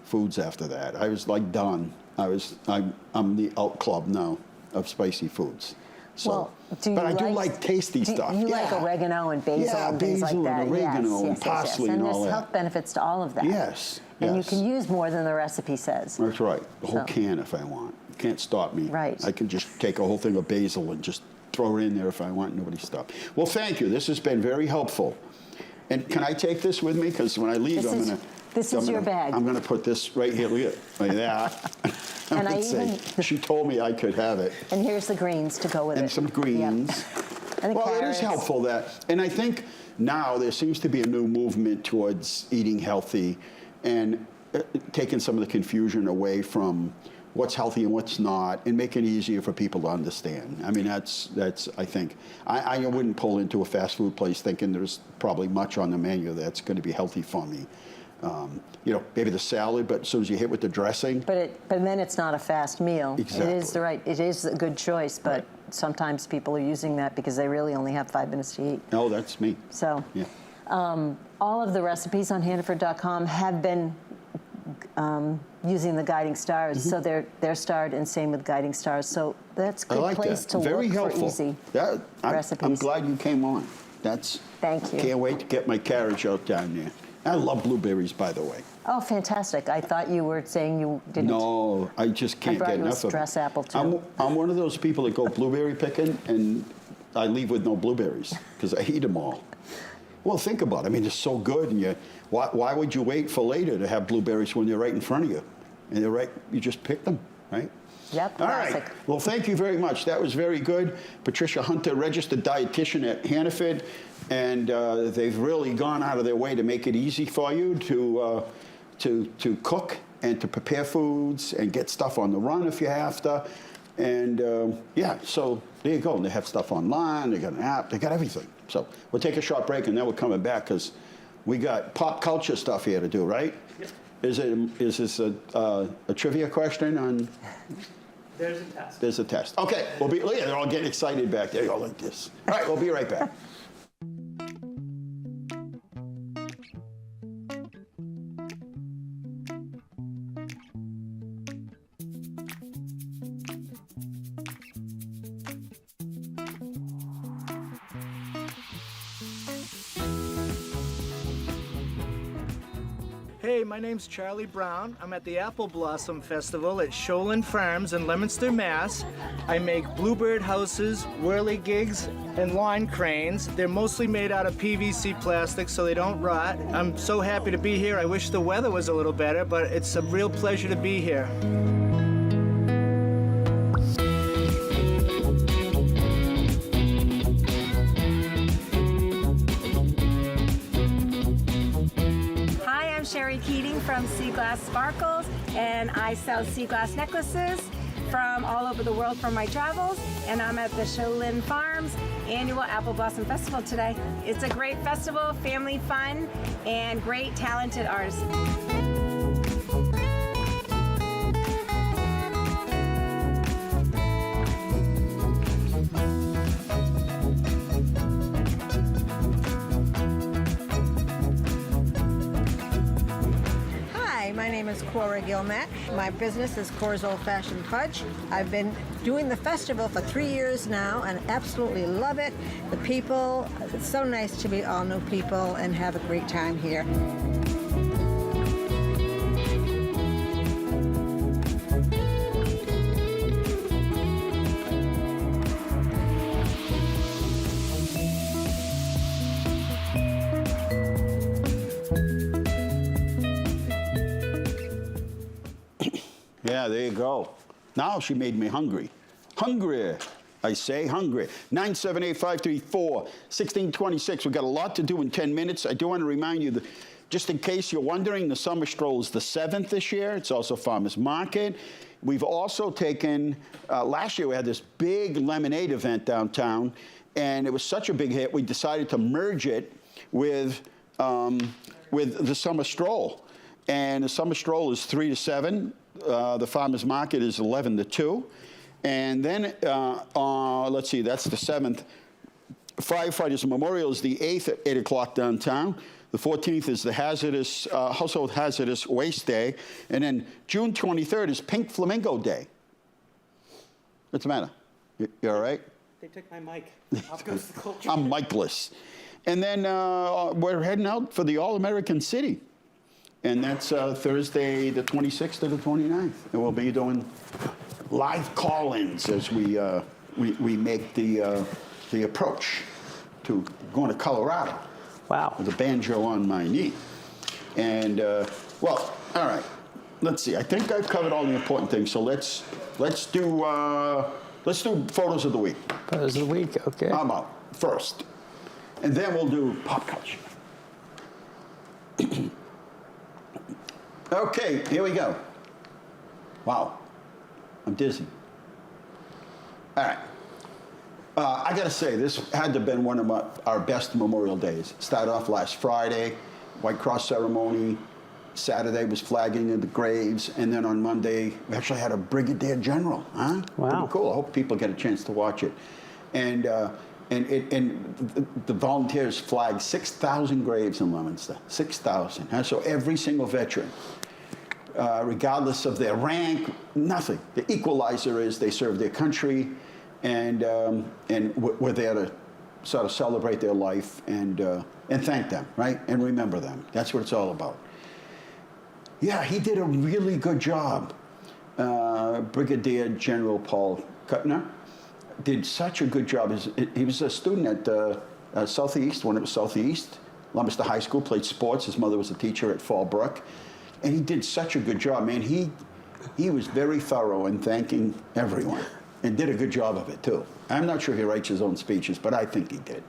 S3: foods after that. I was like done. I'm the out club now of spicy foods. So,
S7: Well,
S3: but I do like tasty stuff.
S7: You like oregano and basil and things like
S3: basil
S7: that.
S3: and oregano and
S7: yes.
S3: parsley
S7: And
S3: and all
S7: there's
S3: that.
S7: health benefits to all of that.
S3: Yes.
S7: And
S3: yes.
S7: you can use more than the recipe says.
S3: That's right. The whole
S7: So.
S3: can if I want. You can't stop me.
S7: Right.
S3: I can just take a whole thing of basil and just throw it in there if I want. Nobody stop. Well, thank you. This has been very helpful. And can I take this with me? Because when I leave,
S7: This is your bag.
S3: I'm going to put this right here. Look at it. Like that.
S7: And I
S3: Let's see.
S7: even-
S3: She told me I could have it.
S7: And here's the greens to go with it.
S3: And some greens.
S7: Yep. And the
S3: Well, it
S7: carrots.
S3: is helpful and I think now there seems to be a new movement towards eating healthy and taking some of the confusion away from what's healthy and what's not, and making it easier for people to understand. I mean, that's I think. I wouldn't pull into a fast food place thinking there's probably much on the menu that's going to be healthy for me. Maybe the salad, but as soon as you hit with the dressing.
S7: But then it's not a fast meal.
S3: Exactly.
S7: It is a good choice, but sometimes people are using that because they really only have 5 minutes to eat.
S3: No, that's me.
S7: So,
S3: Yeah.
S7: all of the recipes on Hannaford.com have been using the guiding stars, so they're starred, and same with guiding stars. So that's a
S3: I
S7: good
S3: like
S7: place
S3: that.
S7: to
S3: Very
S7: look
S3: helpful.
S7: for easy
S3: I'm
S7: recipes.
S3: glad you came on.
S7: Thank you.
S3: Can't wait to get my carriage out down there. I love blueberries, by the way.
S7: Oh, fantastic. I thought you were saying you didn't.
S3: No, I just can't
S7: brought
S3: get
S7: you a
S3: enough of
S7: stress
S3: them.
S7: apple, too.
S3: I'm one of those people that go blueberry picking, and I leave with no blueberries because I eat them all. Well, think about it. I mean, it's so good, and why would you wait for later to have blueberries when they're right in front of you? And they're right, you just pick them, right?
S7: Yep,
S3: All
S7: classic.
S3: right. Well, thank you very much. That was very good. Patricia Hunter, registered dietitian at Hannaford, and they've really gone out of their way to make it easy for you to cook and to prepare foods and get stuff on the run if you have to. And so there you go. And they have stuff online. They got an app. They got everything. So we'll take a short break, and then we're coming back because we got pop culture stuff here to do, right?
S4: Yep.
S3: Is this a trivia question on?
S4: There's a test.
S3: There's a test. Okay, look, they're all getting excited back there. They go like this. All right, we'll be right back.
S8: Hey, my name's Charlie Brown. I'm at the Apple Blossom Festival at Shoalin Farms in Leominster, Mass. I make bluebird houses, whirligigs, and lawn cranes. They're mostly made out of PVC plastic so they don't rot. I'm so happy to be here. I wish the weather was a little better, but it's a real pleasure to be here.
S9: Sherry Keating from Sea Glass Sparkles, and I sell sea glass necklaces from all over the world from my travels, and I'm at the Shoalin Farms, annual Apple Blossom Festival today. It's a great festival, family fun, and great talented artists.
S10: My name is Cora Gilmack. My business is Cora's Old Fashioned Fudge. I've been doing the festival for 3 years now and absolutely love it. The people, it's so nice to meet all new people and have a great time here.
S3: Yeah, there you go. Now she made me hungry. Hungry, I say, hungry. 978-534-1626. We've got a lot to do in 10 minutes. I do want to remind you that, just in case you're wondering, the Summer Stroll is the 7th this year. It's also Farmers Market. We've also taken, last year we had this big lemonade event downtown, and it was such a big hit, we decided to merge it with the Summer Stroll. And the Summer Stroll is 3 to 7. The Farmers Market is 11 to 2. And then, let's see, that's the 7th. Firefighters Memorial is the 8th at 8 o'clock downtown. The 14th is the Household Hazardous Waste Day. And then June 23rd is Pink Flamingo Day. What's the matter? You all right?
S4: They took my mic. Off goes the culture.
S3: I'm mic-less. And then we're heading out for the All-American City. And that's Thursday, the 26th to the 29th. And we'll be doing live call-ins as we make the approach to going to Colorado.
S11: Wow.
S3: With a banjo on my knee. And, well, all right. Let's see. I think I've covered all the important things. So let's do photos of the week.
S11: Photos of the week, okay.
S3: I'm up first. And then we'll do pop culture. Okay, here we go. Wow, I'm dizzy. All right. I got to say, this had to have been one of our best Memorial Days. Started off last Friday, White Cross ceremony. Saturday was flagging of the graves. And then on Monday, we actually had a Brigadier General. Huh?
S11: Wow.
S3: Pretty cool. I hope people get a chance to watch it. And the volunteers flagged 6,000 graves in Leominster. 6,000. Huh? So every single veteran, regardless of their rank, nothing. The equalizer is they serve their country, and we're there to sort of celebrate their life and thank them, right? And remember them. That's what it's all about. Yeah, he did a really good job. Brigadier General Paul Kuttner did such a good job. He was a student at Southeast, when it was Southeast, Leominster High School, played sports. His mother was a teacher at Fallbrook. And he did such a good job, man. He was very thorough in thanking everyone and did a good job of it, too. I'm not sure he writes his own speeches, but I think he did.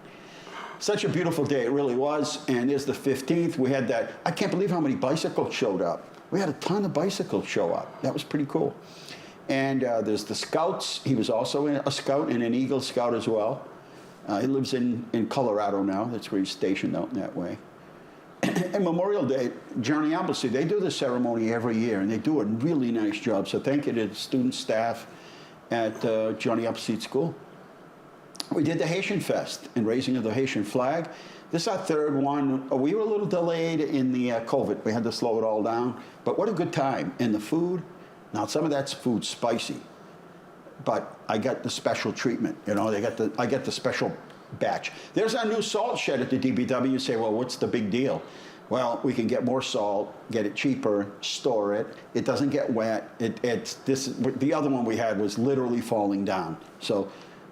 S3: Such a beautiful day, it really was. And there's the 15th. We had that. I can't believe how many bicycles showed up. We had a ton of bicycles show up. That was pretty cool. And there's the Scouts. He was also a Scout and an Eagle Scout as well. He lives in Colorado now. That's where he's stationed out in that way. And Memorial Day, Johnny Appleseed, they do the ceremony every year, and they do a really nice job. So thank you to the student staff at Johnny Appleseed School. We did the Haitian Fest and raising of the Haitian flag. This is our third one. We were a little delayed in the COVID. We had to slow it all down. But what a good time. And the food, now some of that's food spicy, but I got the special treatment. You know, I get the special batch. There's our new salt shed at the DBW. You say, well, what's the big deal? Well, we can get more salt, get it cheaper, store it. It doesn't get wet. The other one we had was literally falling down. So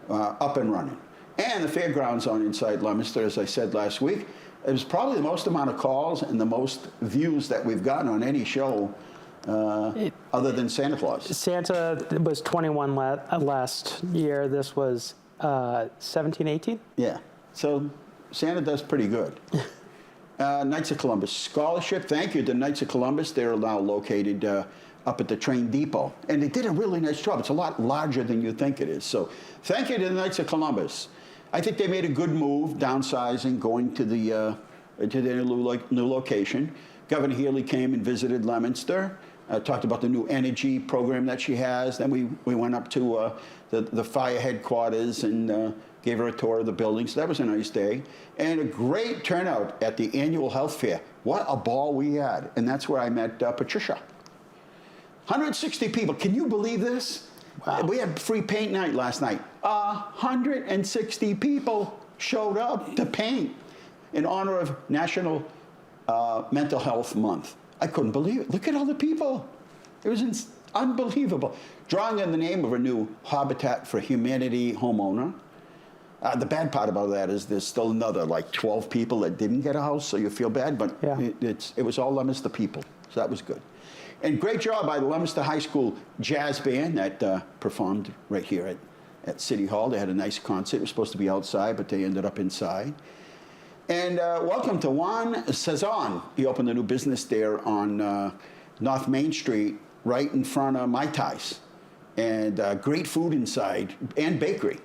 S3: up and running. And the fairgrounds on Inside Leominster, as I said last week, it was probably the most amount of calls and the most views that we've gotten on any show other than Santa Claus.
S11: Santa was 21 last year. This was 17, 18?
S3: Yeah. So Santa does pretty good. Knights of Columbus Scholarship. Thank you to Knights of Columbus. They're now located up at the train depot. And they did a really nice job. It's a lot larger than you think it is. So thank you to the Knights of Columbus. I think they made a good move, downsizing, going to their new location. Governor Healy came and visited Leominster, talked about the new energy program that she has. Then we went up to the fire headquarters and gave her a tour of the building. So that was a nice day. And a great turnout at the annual health fair. What a ball we had. And that's where I met Patricia. 160 people. Can you believe this? Wow. We had free paint night last night. 160 people showed up to paint in honor of National Mental Health Month. I couldn't believe it. Look at all the people. It was unbelievable. Drawing in the name of a new Habitat for Humanity homeowner. The bad part about that is there's still another like 12 people that didn't get a house, so you feel bad, but it was all Leominster people, so that was good. And great job by the Leominster High School Jazz Band that performed right here at City Hall. They had a nice concert. It was supposed to be outside, but they ended up inside. And welcome to Juan Cezanne. He opened a new business there on North Main Street, right in front of Mai Tais. And great food inside, and bakery.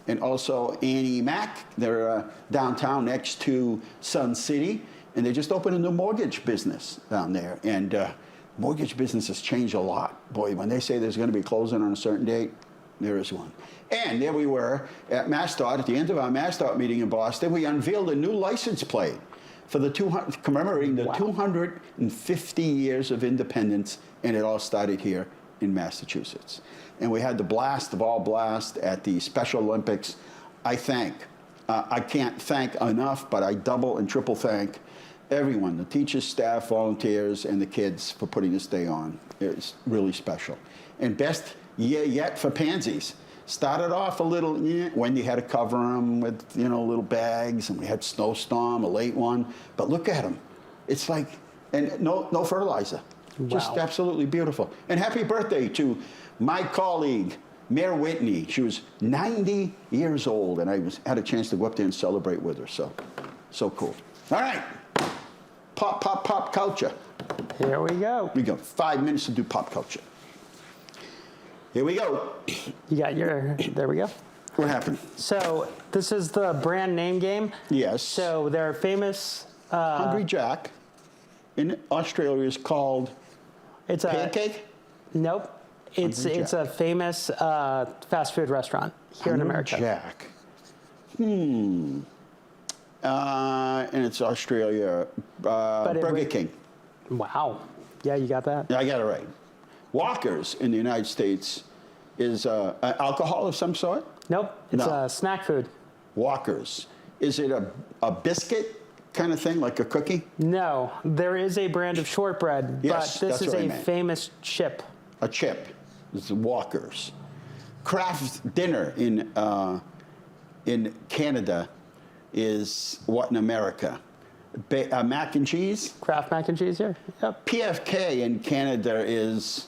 S3: And also Annie Mac, they're downtown next to Sun City, and they just opened a new mortgage business down there. And mortgage business has changed a lot. Boy, when they say there's going to be closing on a certain date, there is one. And there we were at MassDOT, at the end of our MassDOT meeting in Boston, we unveiled a new license plate for the commemorating the 250 years of independence, and it all started here in Massachusetts. And we had the blast of all blast at the Special Olympics. I can't thank enough, but I double and triple thank everyone, the teachers, staff, volunteers, and the kids for putting this day on. It's really special. And best year yet for pansies. Started off a little, Wendy had to cover them with, little bags, and we had snowstorm, a late one. But look at them. It's like, and no fertilizer. Wow. Just absolutely beautiful. And happy birthday to my colleague, Mayor Whitney. She was 90 years old, and I had a chance to go up there and celebrate with her. So cool. All right. Pop culture.
S11: Here we go.
S3: We got 5 minutes to do pop culture. Here we go.
S11: You got there we go.
S3: What happened?
S11: So this is the brand name game.
S3: Yes.
S11: So they're famous.
S3: Hungry Jack in Australia is called Pancake?
S11: Nope. It's a famous fast food restaurant here in America.
S3: Jack. And it's Australia. Burger King.
S11: Wow. Yeah, you got that.
S3: Yeah, I got it right. Walker's in the United States is alcohol of some sort?
S11: Nope. It's snack food.
S3: Walker's. Is it a biscuit kind of thing, like a cookie?
S11: No. There is a brand of shortbread,
S3: yes,
S11: but this is a
S3: famous
S11: chip.
S3: A chip. It's Walker's. Kraft Dinner in Canada is what in America? Mac and cheese?
S11: Kraft mac and cheese here. Yep.
S3: PFK in Canada is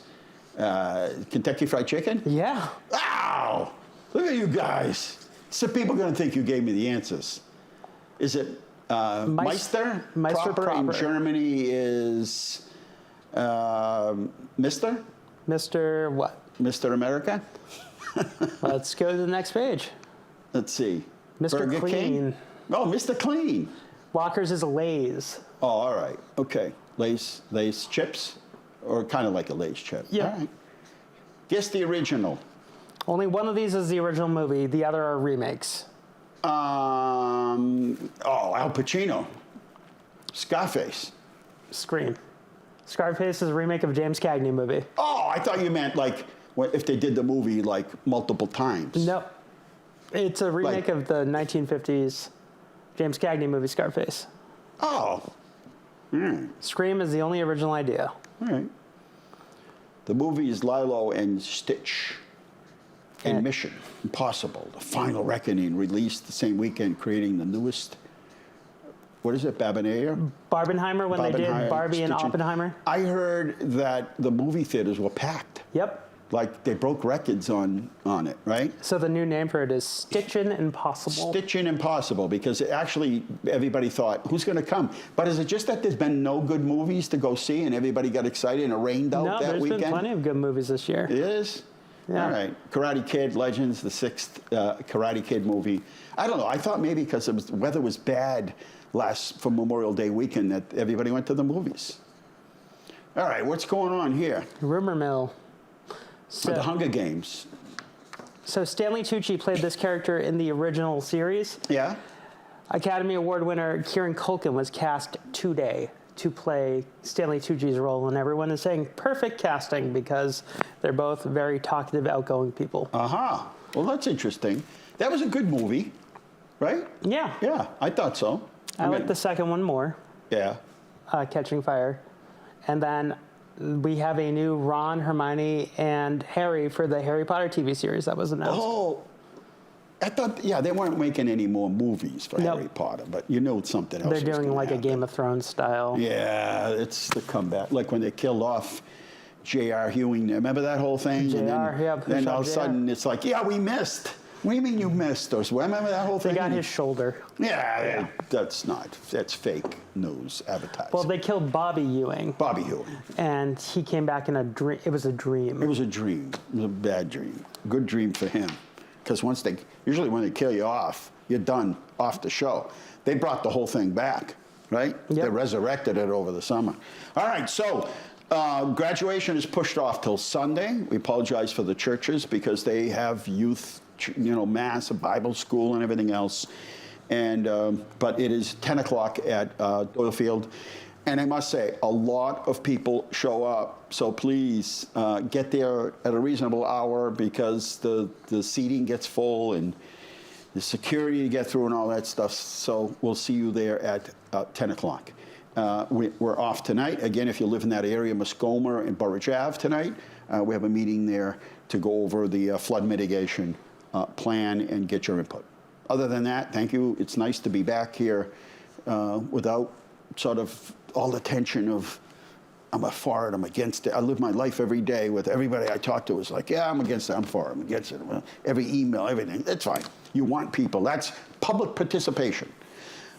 S3: Kentucky Fried Chicken?
S11: Yeah.
S3: Wow! Look at you guys. So people are going to think you gave me the answers. Is it Meister?
S11: Meister proper.
S3: In Germany is Mr.?
S11: Mr. what?
S3: Mr. America?
S11: Let's go to the next page.
S3: Let's see.
S11: Mr.
S3: Burger
S11: Clean.
S3: King? Oh, Mr. Clean.
S11: Walker's is Lay's.
S3: Oh, all right. Okay. Lay's chips? Or kind of like a Lay's chip.
S11: Yeah.
S3: All right. Guess the original.
S11: Only one of these is the original movie. The other are remakes.
S3: Al Pacino. Scarface.
S11: Scream. Scarface is a remake of a James Cagney movie.
S3: Oh, I thought you meant like if they did the movie like multiple times.
S11: No. It's a remake of the 1950s James Cagney movie Scarface.
S3: Oh.
S11: Scream is the only original idea.
S3: All right. The movie is Lilo and Stitch. And Mission Impossible, The Final Reckoning, released the same weekend, creating the newest, what is it,
S11: Barbenheimer, when they did Barbie and Oppenheimer.
S3: I heard that the movie theaters were packed.
S11: Yep.
S3: Like they broke records on it, right?
S11: So the new name for it is Stitchin' Impossible.
S3: Stitchin' Impossible, because actually everybody thought, who's going to come? But is it just that there's been no good movies to go see and everybody got excited and it rained out that weekend?
S11: No, there's been plenty of good movies this year.
S3: It is?
S11: Yeah.
S3: All right. Karate Kid, Legends, the 6th Karate Kid movie. I don't know. I thought maybe because the weather was bad for Memorial Day weekend that everybody went to the movies. All right. What's going on here?
S11: Rumor mill.
S3: The Hunger Games.
S11: So Stanley Tucci played this character in the original series.
S3: Yeah.
S11: Academy Award winner Kieran Culkin was cast today to play Stanley Tucci's role, and everyone is saying perfect casting because they're both very talkative, outgoing people.
S3: Well, that's interesting. That was a good movie, right?
S11: Yeah.
S3: Yeah, I thought so.
S11: I like the second one more.
S3: Yeah.
S11: Catching Fire. And then we have a new Ron, Hermione, and Harry for the Harry Potter TV series that was announced.
S3: Oh, I thought, they weren't making any more movies for Harry Potter, but you know something else.
S11: They're doing like a Game of Thrones style.
S3: Yeah, it's the comeback. Like when they killed off J.R. Ewing. Remember that whole thing? Then all of a sudden it's like, we missed. What do you mean you missed us? Remember that whole thing?
S11: They got his shoulder.
S3: Yeah, that's fake news advertising.
S11: Well, they killed Bobby Ewing.
S3: Bobby Ewing.
S11: And he came back in a dream. It was a dream.
S3: It was a dream. It was a bad dream. Good dream for him. Because usually when they kill you off, you're done off the show. They brought the whole thing back, right?
S11: Yep.
S3: They resurrected it over the summer. All right, so graduation is pushed off till Sunday. We apologize for the churches because they have youth, mass, a Bible school, and everything else. And but it is 10 o'clock at Doyle Field. And I must say, a lot of people show up. So please get there at a reasonable hour because the seating gets full and the security to get through and all that stuff. So we'll see you there at 10 o'clock. We're off tonight. Again, if you live in that area, Muskoma and Burridge Ave tonight, we have a meeting there to go over the flood mitigation plan and get your input. Other than that, thank you. It's nice to be back here without sort of all the tension of I'm for it, I'm against it. I live my life every day with everybody I talk to is like, I'm against it, I'm for it, I'm against it. Every email, everything, that's fine. You want people. That's public participation.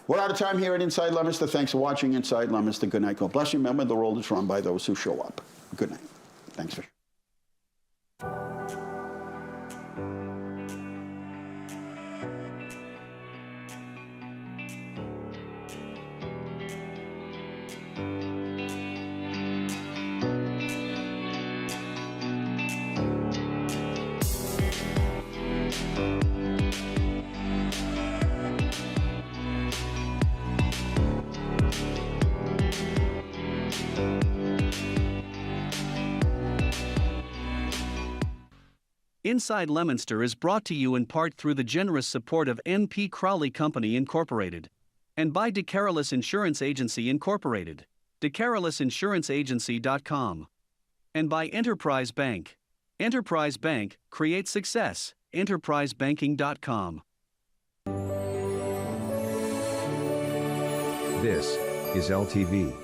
S3: We're out of time here at Inside Leominster. Thanks for watching Inside Leominster. Good night. God bless you. Remember, the world is run by those who show up. Good night. Thanks for
S2: Inside Leominster is brought to you in part through the generous support of N.P. Crowley Company Incorporated and by DeCarolis Insurance Agency Incorporated, DeCarolisInsuranceAgency.com, and by Enterprise Bank. Enterprise Bank creates success. EnterpriseBanking.com.
S1: This is LTV.